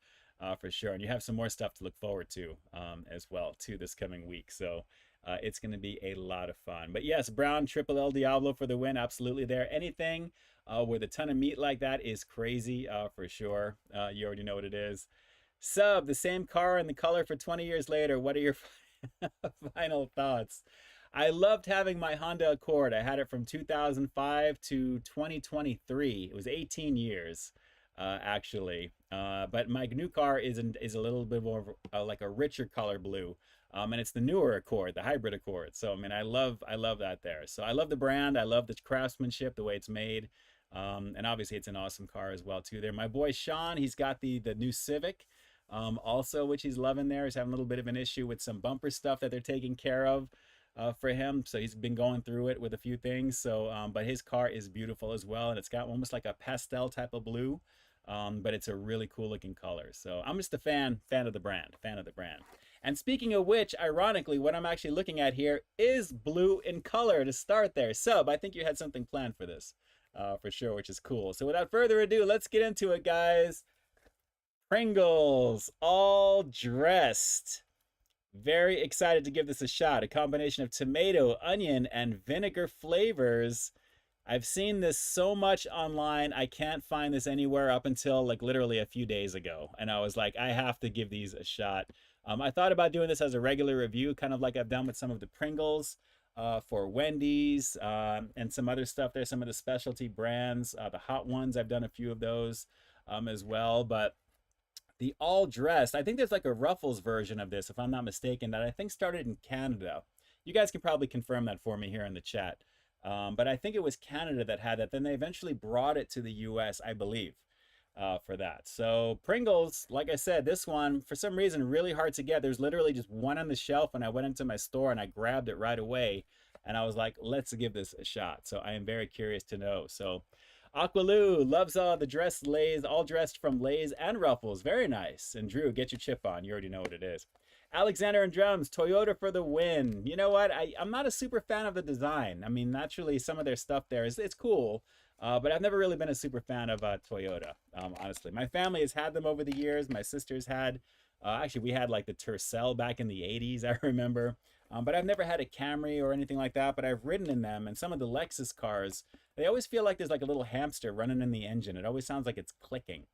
for sure. And you have some more stuff to look forward to as well too this coming week. So it's going to be a lot of fun. But yes, Brown Triple L Diablo for the win. Absolutely there. Anything with a ton of meat like that is crazy for sure. You already know what it is. Sub, the same car and the color for 20 years later. What are your final thoughts? I loved having my Honda Accord. I had it from 2005 to 2023. It was 18 years, actually. But my new car is a little bit more like a richer color blue. And it's the newer Accord, the hybrid Accord. So, I mean, I love that there. So I love the brand. I love the craftsmanship, the way it's made. And obviously it's an awesome car as well, too. There, my boy Sean, he's got the new Civic. Also, which he's loving there. He's having a little bit of an issue with some bumper stuff that they're taking care of. for him. So he's been going through it with a few things. So, but his car is beautiful as well. And it's got almost like a pastel type of blue. But it's a really cool looking color. So I'm just a fan of the brand, And speaking of which, ironically, what I'm actually looking at here is blue in color to start there. Sub, I think you had something planned for this, for sure, which is cool. So without further ado, let's get into it, guys. Pringles, all dressed. Very excited to give this a shot. A combination of tomato, onion, and vinegar flavors. I've seen this so much online. I can't find this anywhere up until like literally a few days ago. And I was like, I have to give these a shot. I thought about doing this as a regular review, kind of like I've done with some of the Pringles for Wendy's and some other stuff there, some of the specialty brands. The hot ones, I've done a few of those as well. But the all dressed, I think there's like a Ruffles version of this, if I'm not mistaken, that I think started in Canada. You guys can probably confirm that for me here in the chat. But I think it was Canada that had that. Then they eventually brought it to the US, I believe, for that. So Pringles, like I said, this one, for some reason, really hard to get. There's literally just one on the shelf when I went into my store and I grabbed it right away. And I was like, let's give this a shot. So I am very curious to know. So Aqualoo loves the dressed Lay's, all dressed from Lay's and Ruffles. Very nice. And Drew, get your chip on. You already know what it is. Alexander and Drums, Toyota for the win. You know what? I'm not a super fan of the design. I mean, naturally, some of their stuff there it's cool, but I've never really been a super fan of Toyota, honestly. My family has had them over the years. My sister's had, actually, we had like the Tercel back in the 80s, I remember. But I've never had a Camry or anything like that, but I've ridden in them. And some of the Lexus cars, they always feel like there's like a little hamster running in the engine. It always sounds like it's clicking.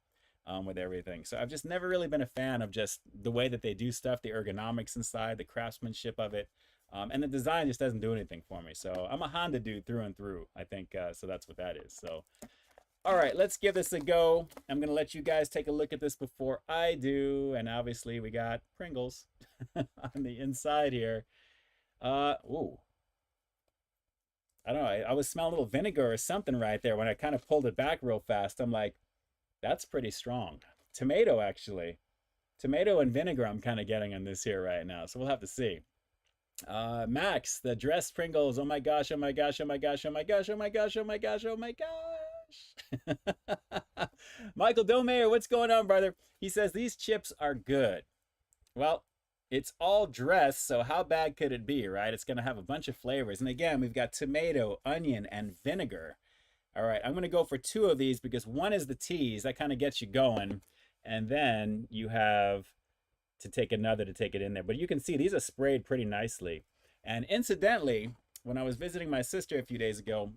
With everything. So I've just never really been a fan of just the way that they do stuff, the ergonomics inside, the craftsmanship of it, and the design just doesn't do anything for me. So I'm a Honda dude through and through, I think, so that's what that is. So, all right, let's give this a go. I'm going to let you guys take a look at this before I do, and obviously we got Pringles on the inside here. Ooh. I don't know, I was smelling a little vinegar or something right there when I kind of pulled it back real fast. I'm like, that's pretty strong. Tomato, actually. Tomato and vinegar I'm kind of getting on this here right now. So we'll have to see. Max, the dressed Pringles. Oh my gosh, oh my gosh, oh my gosh, oh my gosh, oh my gosh, oh my gosh, oh my gosh. Michael Domayer, what's going on, brother? He says, these chips are good. Well, it's all dressed, so how bad could it be, right? It's going to have a bunch of flavors. And again, we've got tomato, onion, and vinegar. All right, I'm going to go for two of these because one is the tease. That kind of gets you going. And then you have to take another to take it in there. But you can see these are sprayed pretty nicely. And incidentally, when I was visiting my sister a few days ago,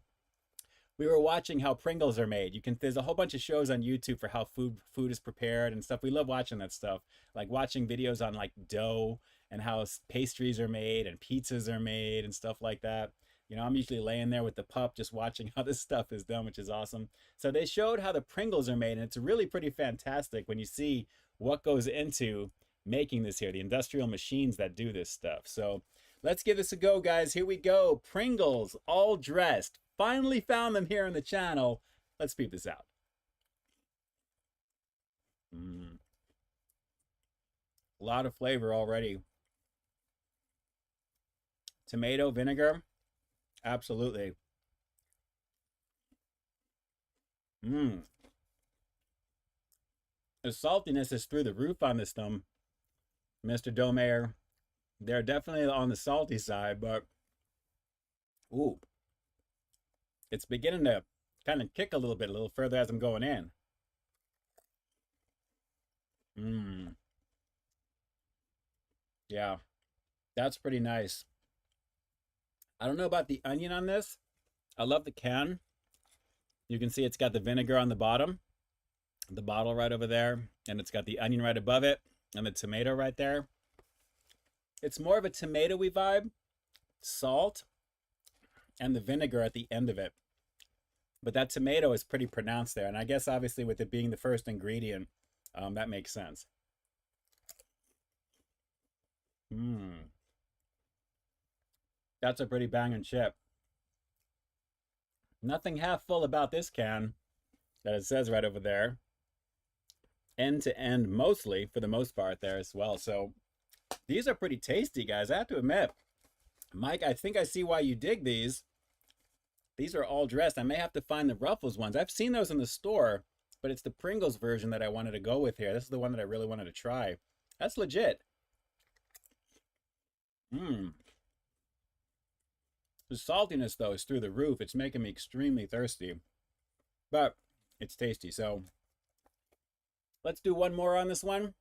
we were watching how Pringles are made. There's a whole bunch of shows on YouTube for how food is prepared and stuff. We love watching that stuff. Like watching videos on like dough and how pastries are made and pizzas are made and stuff like that. You know, I'm usually laying there with the pup just watching how this stuff is done, which is awesome. So they showed how the Pringles are made, and it's really pretty fantastic when you see what goes into making this here, the industrial machines that do this stuff. So let's give this a go, guys. Here we go. Pringles, all dressed. Finally found them here on the channel. Let's peep this out. A lot of flavor already. Tomato, vinegar. Absolutely. The saltiness is through the roof on this thumb, Mr. Domayer. They're definitely on the salty side, but ooh, it's beginning to kind of kick a little further as I'm going in. Yeah, that's pretty nice. I don't know about the onion on this. I love the can. You can see it's got the vinegar on the bottom, the bottle right over there, and it's got the onion right above it, and the tomato right there. It's more of a tomatoey vibe, salt, and the vinegar at the end of it. But that tomato is pretty pronounced there, and I guess obviously with it being the first ingredient, that makes sense. That's a pretty banging chip. Nothing half full about this can that it says right over there. End to end mostly, for the most part there as well. So these are pretty tasty, guys. I have to admit, Mike, I think I see why you dig these. These are all dressed. I may have to find the Ruffles ones. I've seen those in the store, but it's the Pringles version that I wanted to go with here. This is the one that I really wanted to try. That's legit. Mmm. The saltiness, though, is through the roof. It's making me extremely thirsty, but it's tasty. So let's do one more on this one,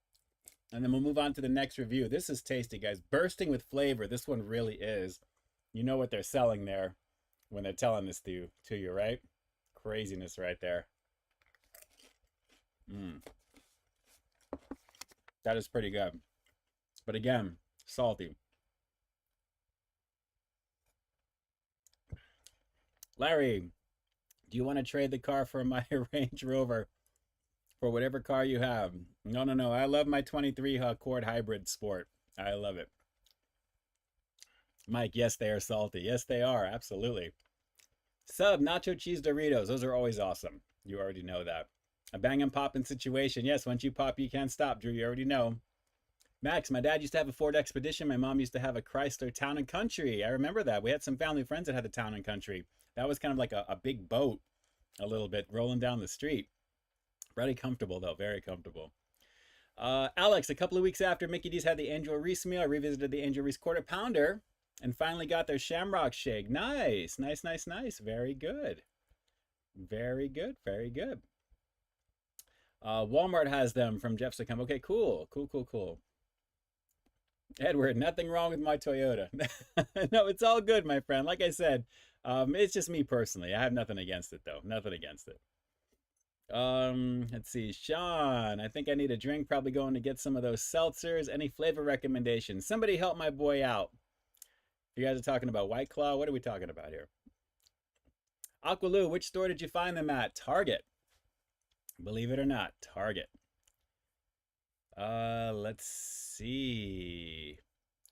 and then we'll move on to the next review. This is tasty, guys. Bursting with flavor. This one really is. You know what they're selling there when they're telling this to you, right? Craziness right there. That is pretty good. But again, salty. Larry, do you want to trade the car for my Range Rover for whatever car you have? No, no, no. I love my 23 Accord Hybrid Sport. I love it. Mike, yes, they are salty. Yes, they are. Absolutely. Sub, nacho cheese Doritos. Those are always awesome. You already know that. A bang and poppin' situation. Yes, once you pop, you can't stop, Drew. You already know. Max, my dad used to have a Ford Expedition. My mom used to have a Chrysler Town and Country. I remember that. We had some family friends that had the Town and Country. That was kind of like a big boat, a little bit, rolling down the street. Very comfortable, though. Very comfortable. Alex, a couple of weeks after Mickey D's had the Angel Reese meal, I revisited the Angel Reese Quarter Pounder and finally got their Shamrock Shake. Nice. Nice, nice, nice. Very good. Very good. Very good. Walmart has them from Jeff Succumb. Okay, cool. Cool, cool, cool. Edward, nothing wrong with my Toyota. No, it's all good, my friend. Like I said, it's just me personally. I have nothing against it, though. Nothing against it. Let's see. Sean, I think I need a drink. Probably going to get some of those seltzers. Any flavor recommendations? Somebody help my boy out. You guys are talking about White Claw. What are we talking about here? Aqualoo, which store did you find them at? Target. Believe it or not, Target. Let's see.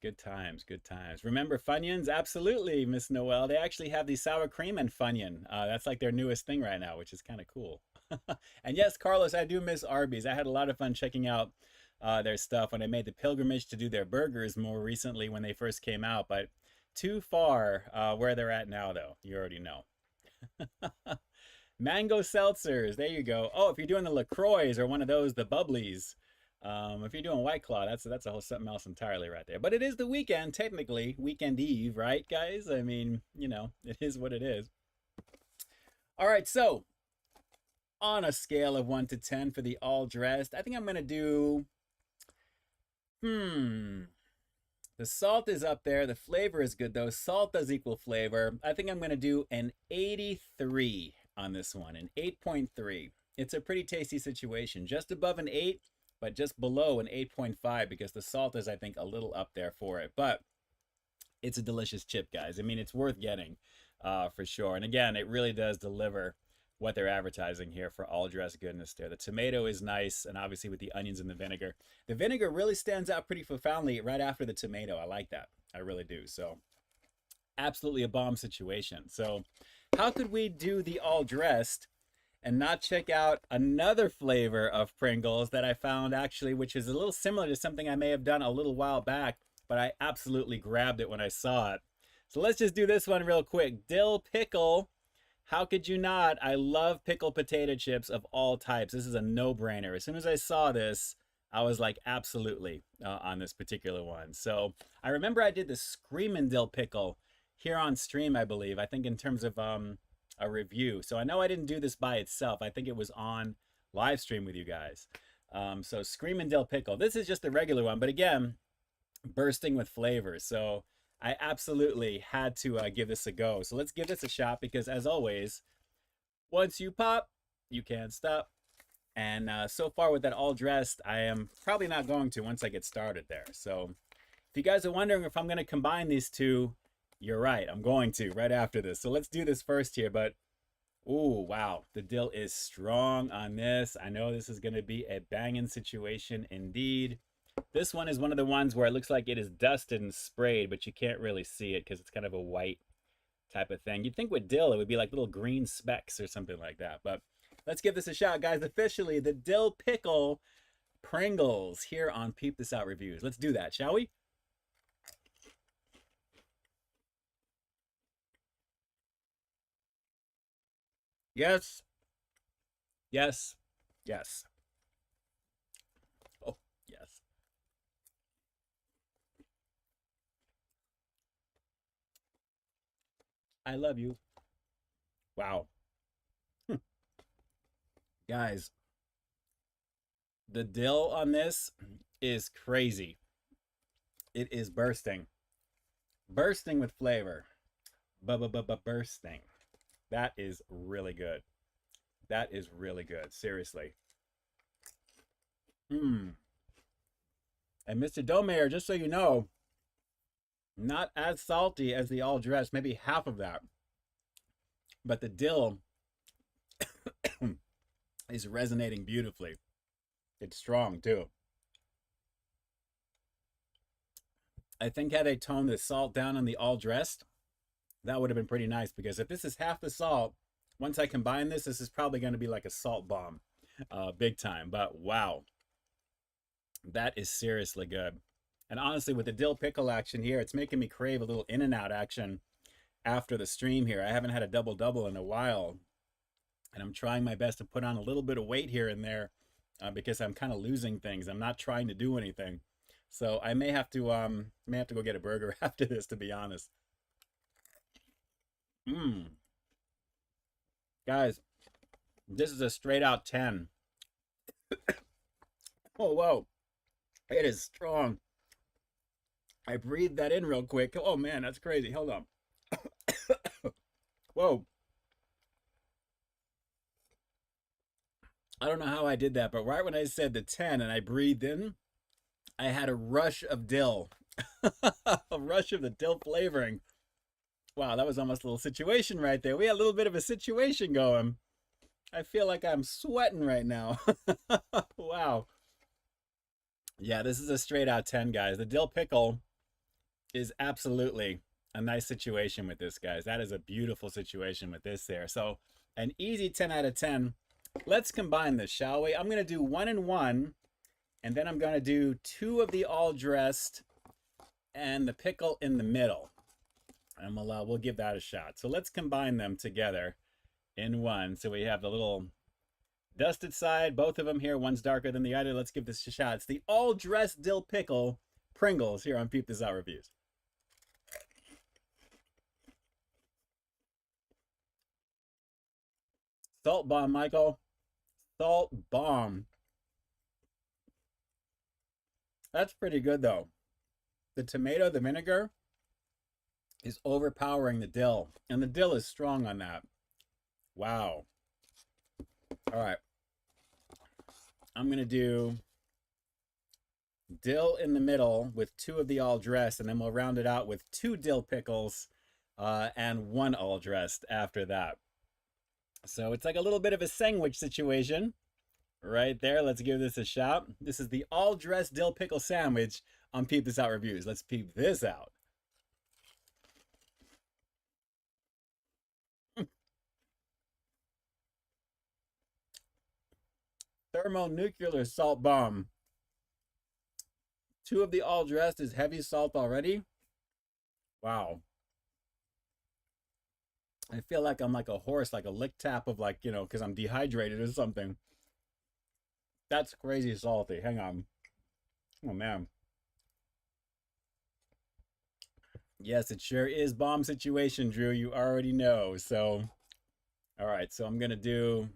Good times, good times. Remember Funyuns? Absolutely, Miss Noel. They actually have the sour cream and Funyun. That's like their newest thing right now, which is kind of cool. And yes, Carlos, I do miss Arby's. I had a lot of fun checking out their stuff when I made the pilgrimage to do their burgers more recently when they first came out, but too far where they're at now, though. You already know. Mango seltzers. There you go. Oh, if you're doing the LaCroix or one of those, the bubblies. If you're doing White Claw, that's a whole something else entirely right there. But it is the weekend, technically. Weekend Eve, right, guys? I mean, you know, it is what it is. All right, so on a scale of 1 to 10 for the all dressed, I think I'm going to do... The salt is up there. The flavor is good, though. Salt does equal flavor. I think I'm going to do an 83 on this one, an 8.3. It's a pretty tasty situation. Just above an 8, but just below an 8.5 because the salt is, I think, a little up there for it. But it's a delicious chip, guys. I mean, it's worth getting for sure. And again, it really does deliver what they're advertising here for all dressed goodness there. The tomato is nice, and obviously with the onions and the vinegar. The vinegar really stands out pretty profoundly right after the tomato. I like that. I really do. So absolutely a bomb situation. So how could we do the all dressed and not check out another flavor of Pringles that I found actually, which is a little similar to something I may have done a little while back, but I absolutely grabbed it when I saw it. So let's just do this one real quick. Dill Pickle. How could you not? I love pickled potato chips of all types. This is a no-brainer. As soon as I saw this, I was like, absolutely, on this particular one. So I remember I did the Screamin' Dill Pickle here on stream, I believe. I think in terms of a review. So I know I didn't do this by itself. I think it was on live stream with you guys. So Screamin' Dill Pickle. This is just the regular one, but again, bursting with flavor. So I absolutely had to give this a go. So let's give this a shot because, as always, once you pop, you can't stop. And so far with that all dressed, I am probably not going to once I get started there. So if you guys are wondering if I'm going to combine these two, you're right. I'm going to right after this. So let's do this first here. But, ooh, wow. The dill is strong on this. I know this is going to be a banging situation indeed. This one is one of the ones where it looks like it is dusted and sprayed, but you can't really see it because it's kind of a white type of thing. You'd think with dill, it would be like little green specks or something like that. But let's give this a shot, guys. Officially, the Dill Pickle Pringles here on Peep This Out Reviews. Let's do that, shall we? Yes. Yes. Yes. Oh, yes. I love you. Wow. Guys, the dill on this is crazy. It is bursting. Bursting with flavor. Bursting. That is really good. That is really good. Seriously. And Mr. Domayer, just so you know, not as salty as the all dressed, maybe half of that. But the dill is resonating beautifully. It's strong too. I think had they toned the salt down on the all dressed, that would have been pretty nice, because if this is half the salt, once I combine this, this is probably going to be like a salt bomb, big time. But wow, that is seriously good. And honestly, with the dill pickle action here, it's making me crave a little In-N-Out action after the stream here. I haven't had a double-double in a while, and I'm trying my best to put on a little bit of weight here and there, because I'm kind of losing things. I'm not trying to do anything. So I may have to go get a burger after this, to be honest. Guys, this is a straight out 10. Oh, whoa. It is strong. I breathed that in real quick. Oh, man, that's crazy. Hold on. Whoa. I don't know how I did that, but right when I said the 10 and I breathed in, I had a rush of dill. A rush of the dill flavoring. Wow, that was almost a little situation right there. We had a little bit of a situation going. I feel like I'm sweating right now. Wow. Yeah, this is a straight out 10, guys. The dill pickle is absolutely a nice situation with this, guys. That is a beautiful situation with this there. So an easy 10 out of 10. Let's combine this, shall we? I'm going to do 1 and 1, and then I'm going to do 2 of the all dressed and the pickle in the middle. And we'll give that a shot. So let's combine them together in one. So we have the little dusted side, both of them here. One's darker than the other. Let's give this a shot. It's the all dressed dill pickle Pringles here on Peep This Out Reviews. Salt bomb, Michael. Salt bomb. That's pretty good, though. The tomato, the vinegar is overpowering the dill. And the dill is strong on that. Wow. All right. I'm going to do dill in the middle with 2 of the all dressed, and then we'll round it out with 2 dill pickles and 1 all dressed after that. So it's like a little bit of a sandwich situation right there. Let's give this a shot. This is the all dressed dill pickle sandwich on Peep This Out Reviews. Let's peep this out. Thermonuclear salt bomb. 2 of the all dressed is heavy salt already. Wow. I feel like I'm like a horse, like a lick tap of, like, you know, because I'm dehydrated or something. That's crazy salty. Hang on. Oh, man. Yes, it sure is bomb situation, Drew. You already know. So, all right. So I'm going to do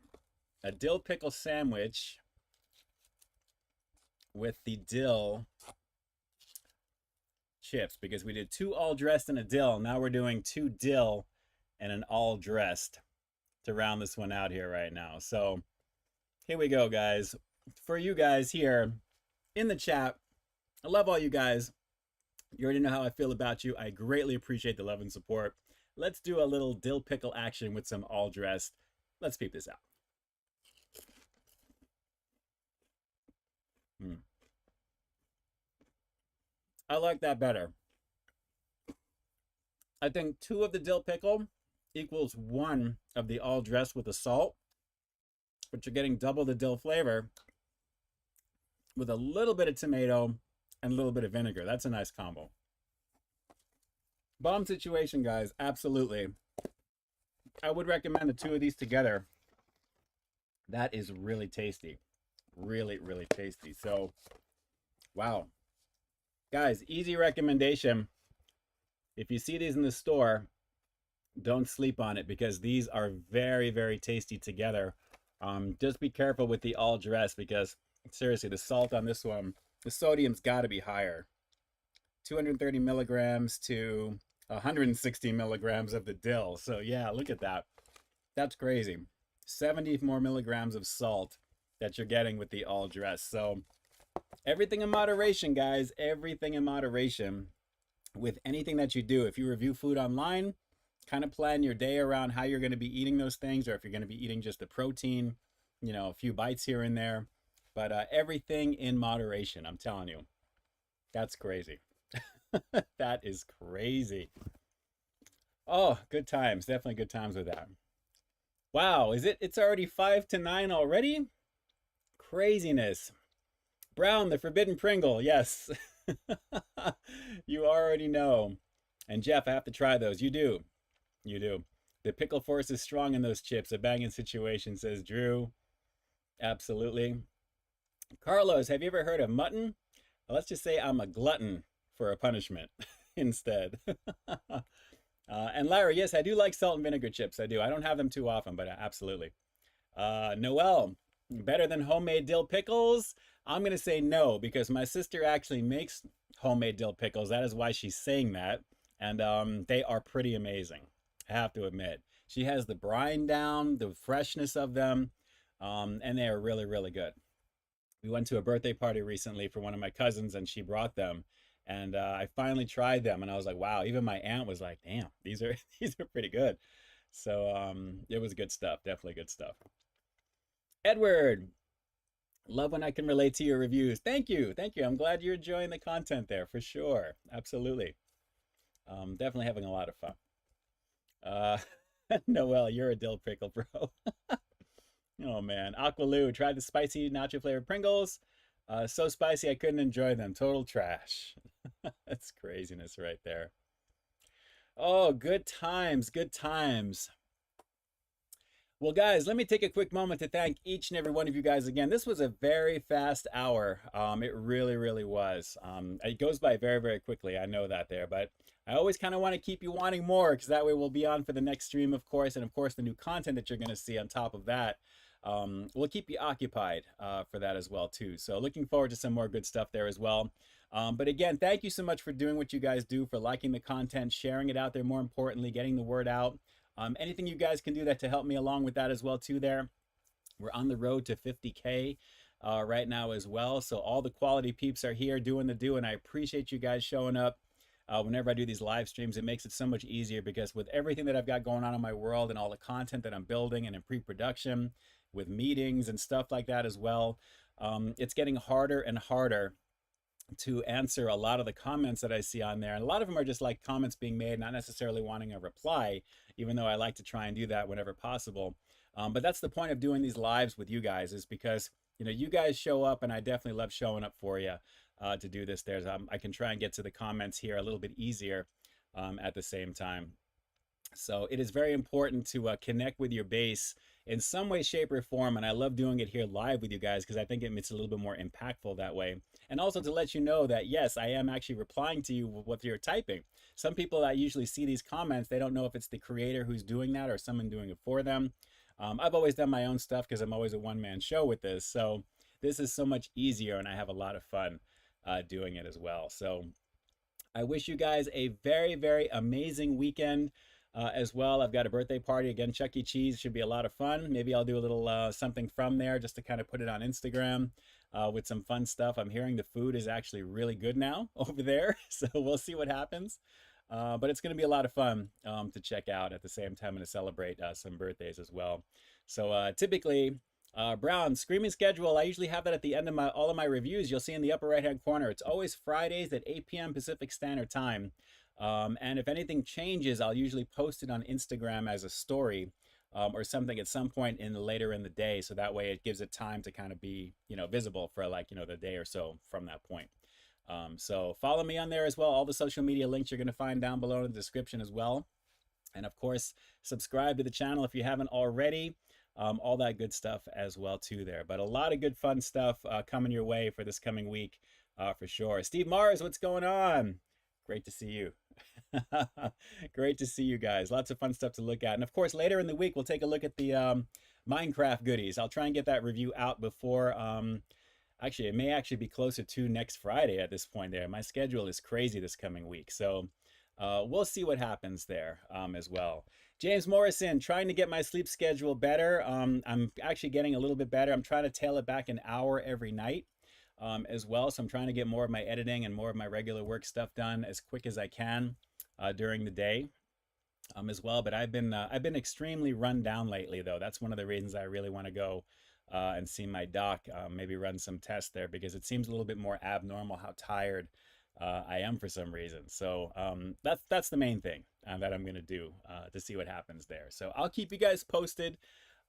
a dill pickle sandwich with the dill chips, because we did 2 all dressed and a dill. Now we're doing 2 dill and an all dressed to round this one out here right now. So here we go, guys. For you guys here in the chat, I love all you guys. You already know how I feel about you. I greatly appreciate the love and support. Let's do a little dill pickle action with some all dressed. Let's peep this out. I like that better. I think 2 of the dill pickle equals 1 of the all dressed with the salt, but you're getting double the dill flavor with a little bit of tomato and a little bit of vinegar. That's a nice combo. Bomb situation, guys. Absolutely. I would recommend the 2 of these together That is really tasty. Really, really tasty. So, wow. Guys, easy recommendation. If you see these in the store, don't sleep on it because these are very, very tasty together. Just be careful with the all dress because seriously, the salt on this one, the sodium's got to be higher. 230 milligrams to 160 milligrams of the dill. So yeah, look at that. That's crazy. 70 more milligrams of salt that you're getting with the all dress. So everything in moderation, guys. Everything in moderation with anything that you do. If you review food online, kind of plan your day around how you're going to be eating those things, or if you're going to be eating just the protein, you know, a few bites here and there. But everything in moderation, I'm telling you. That's crazy. That is crazy. Oh, good times. Definitely good times with that. Wow, it's already 5 to 9 already? Craziness. Brown, the forbidden Pringle. Yes. You already know. And Jeff, I have to try those. You do. You do. The pickle force is strong in those chips. A banging situation, says Drew. Absolutely. Carlos, have you ever heard of mutton? Let's just say I'm a glutton for a punishment instead. And Larry, yes, I do like salt and vinegar chips. I do. I don't have them too often, but absolutely. Noel, better than homemade dill pickles? I'm going to say no, because my sister actually makes homemade dill pickles. That is why she's saying that. And they are pretty amazing, I have to admit. She has the brine down, the freshness of them, and they are really, really good. We went to a birthday party recently for one of my cousins, and she brought them. And I finally tried them, and I was like, wow. Even my aunt was like, damn, these are pretty good. So it was good stuff. Definitely good stuff. Edward, love when I can relate to your reviews. Thank you. Thank you. I'm glad you're enjoying the content there for sure. Absolutely. Definitely having a lot of fun. Noel, you're a dill pickle, bro. Oh, man. Aqualoo, tried the spicy nacho flavored Pringles. So spicy I couldn't enjoy them. Total trash. That's craziness right there. Oh, good times. Good times. Well, guys, let me take a quick moment to thank each and every one of you guys again. This was a very fast hour. It really, really was. It goes by very, very quickly. I know that there, but I always kind of want to keep you wanting more because that way we'll be on for the next stream, of course, and of course the new content that you're going to see on top of that. We'll keep you occupied for that as well, too. So looking forward to some more good stuff there as well. But again, thank you so much for doing what you guys do, for liking the content, sharing it out there, more importantly, getting the word out. Anything you guys can do that to help me along with that as well too there. We're on the road to 50K right now as well. So all the quality peeps are here doing the do, and I appreciate you guys showing up. Whenever I do these live streams, it makes it so much easier because with everything that I've got going on in my world and all the content that I'm building and in pre-production with meetings and stuff like that as well, it's getting harder and harder to answer a lot of the comments that I see on there. And a lot of them are just like comments being made, not necessarily wanting a reply, even though I like to try and do that whenever possible. But that's the point of doing these lives with you guys, is because, you know, you guys show up, and I definitely love showing up for you to do this. I can try and get to the comments here a little bit easier at the same time. So it is very important to connect with your base in some way, shape, or form. And I love doing it here live with you guys because I think it makes it a little bit more impactful that way. And also to let you know that, yes, I am actually replying to you with what you're typing. Some people that usually see these comments, they don't know if it's the creator who's doing that or someone doing it for them. I've always done my own stuff because I'm always a one-man show with this. So this is so much easier, and I have a lot of fun doing it as well. So I wish you guys a very, very amazing weekend. As well, I've got a birthday party again, Chuck E. Cheese. Should be a lot of fun. Maybe I'll do a little something from there just to kind of put it on Instagram with some fun stuff. I'm hearing the food is actually really good now over there, so we'll see what happens. But it's going to be a lot of fun to check out at the same time and to celebrate some birthdays as well. So typically, Brown, screaming schedule, I usually have that at the end of all of my reviews. You'll see in the upper right-hand corner. It's always Fridays at 8 p.m. Pacific Standard Time. And if anything changes, I'll usually post it on Instagram as a story or something at some point later in the day. So that way it gives it time to kind of be, you know, visible for like, you know, the day or so from that point. So follow me on there as well. All the social media links you're going to find down below in the description as well. And of course, subscribe to the channel if you haven't already. all that good stuff as well too there. But a lot of good fun stuff coming your way for this coming week for sure. Steve Mars, what's going on? Great to see you. Great to see you guys. Lots of fun stuff to look at. And of course, later in the week, we'll take a look at the Minecraft goodies. I'll try and get that review out before, actually, it may actually be closer to next Friday at this point there. My schedule is crazy this coming week. So we'll see what happens there as well. James Morrison, trying to get my sleep schedule better. I'm actually getting a little bit better. I'm trying to tail it back an hour every night. As well. So I'm trying to get more of my editing and more of my regular work stuff done as quick as I can during the day as well. But I've been extremely run down lately, though. That's one of the reasons I really want to go and see my doc, maybe run some tests there, because it seems a little bit more abnormal how tired I am for some reason. So that's the main thing that I'm going to do to see what happens there. So I'll keep you guys posted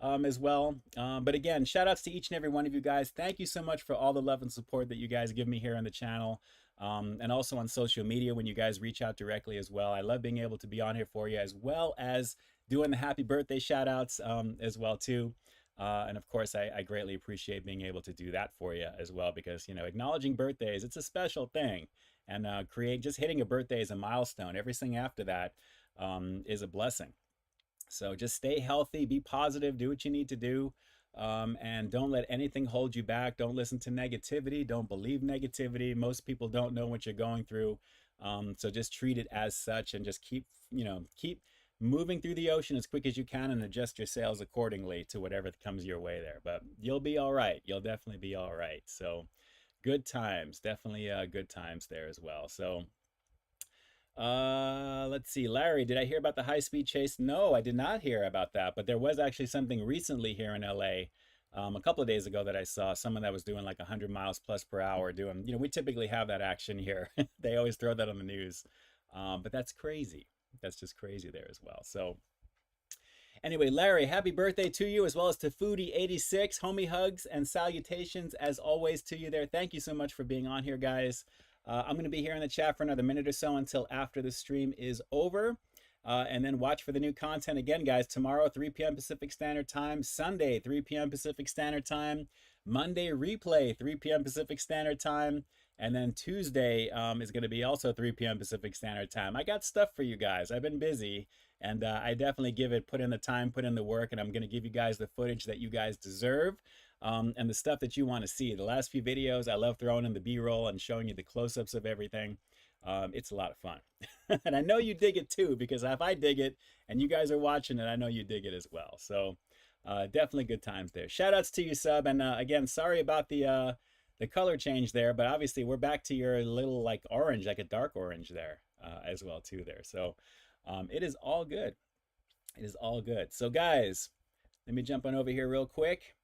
as well. But again, shout outs to each and every one of you guys. Thank you so much for all the love and support that you guys give me here on the channel, and also on social media when you guys reach out directly as well. I love being able to be on here for you, as well as doing the happy birthday shout outs as well too. And of course, I greatly appreciate being able to do that for you as well, because, you know, acknowledging birthdays, it's a special thing. And just hitting a birthday is a milestone. Everything after that is a blessing. So just stay healthy, be positive, do what you need to do, and don't let anything hold you back. Don't listen to negativity. Don't believe negativity. Most people don't know what you're going through. So just treat it as such, and just keep moving through the ocean as quick as you can, and adjust your sails accordingly to whatever comes your way there. But you'll be all right. You'll definitely be all right. So good times, definitely good times there as well. So let's see, Larry, did I hear about the high-speed chase? No, I did not hear about that, but there was actually something recently here in LA a couple of days ago that I saw someone that was doing like 100 miles plus per hour doing, we typically have that action here. They always throw that on the news, but that's crazy. That's just crazy there as well. So anyway, Larry, happy birthday to you, as well as to Foodie86. Homie hugs and salutations as always to you there. Thank you so much for being on here, guys. I'm going to be here in the chat for another minute or so until after the stream is over. And then watch for the new content again, guys. Tomorrow, 3 p.m. Pacific Standard Time. Sunday, 3 p.m. Pacific Standard Time. Monday, replay, 3 p.m. Pacific Standard Time. And then Tuesday is going to be also 3 p.m. Pacific Standard Time. I got stuff for you guys. I've been busy, and I definitely put in the time, put in the work, and I'm going to give you guys the footage that you guys deserve. And the stuff that you want to see. The last few videos, I love throwing in the B-roll and showing you the close-ups of everything. It's a lot of fun. And I know you dig it too, because if I dig it and you guys are watching it, I know you dig it as well. So definitely good times there. Shout outs to you, Sub. And again, sorry about the color change there, but obviously we're back to your little like orange, like a dark orange there as well too there. So it is all good. It is all good. So guys, let me jump on over here real quick.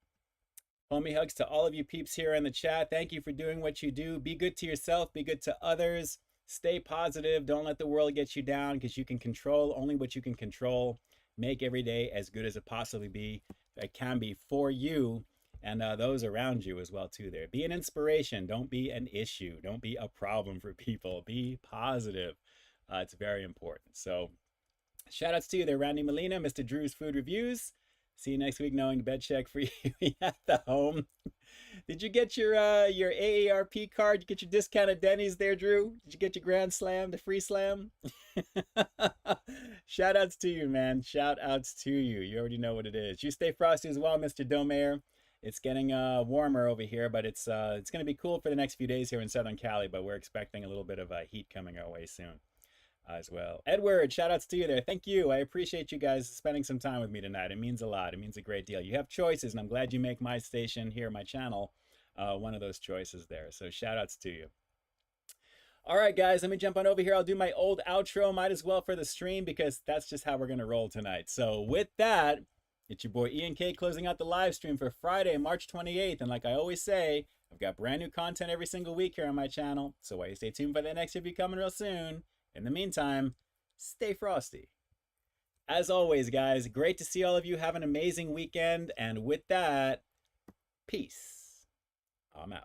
Homie hugs to all of you peeps here in the chat. Thank you for doing what you do. Be good to yourself. Be good to others. Stay positive. Don't let the world get you down, because you can control only what you can control. Make every day as good as it can be for you and those around you as well too there. Be an inspiration. Don't be an issue. Don't be a problem for people. Be positive. It's very important. So shout outs to you there, Randy Molina, Mr. Drew's Food Reviews. See you next week, knowing bed check for you at the home. Did you get your AARP card? Did you get your discount at Denny's there, Drew? Did you get your Grand Slam, the free slam? Shout outs to you, man. Shout outs to you. You already know what it is. You stay frosty as well, Mr. Domayer. It's getting warmer over here, but it's going to be cool for the next few days here in Southern Cali, but we're expecting a little bit of heat coming our way soon as well. Edward, shout outs to you there. Thank you. I appreciate you guys spending some time with me tonight. It means a lot. It means a great deal. You have choices, and I'm glad you make my station here, my channel, one of those choices there. So shout outs to you. All right, guys, let me jump on over here. I'll do my old outro. Might as well for the stream, because that's just how we're going to roll tonight. So with that, it's your boy Ian K closing out the live stream for Friday, March 28th. And like I always say, I've got brand new content every single week here on my channel. So why you stay tuned for the next review coming real soon. In the meantime, stay frosty. As always, guys, great to see all of you. Have an amazing weekend. And with that, peace. I'm out.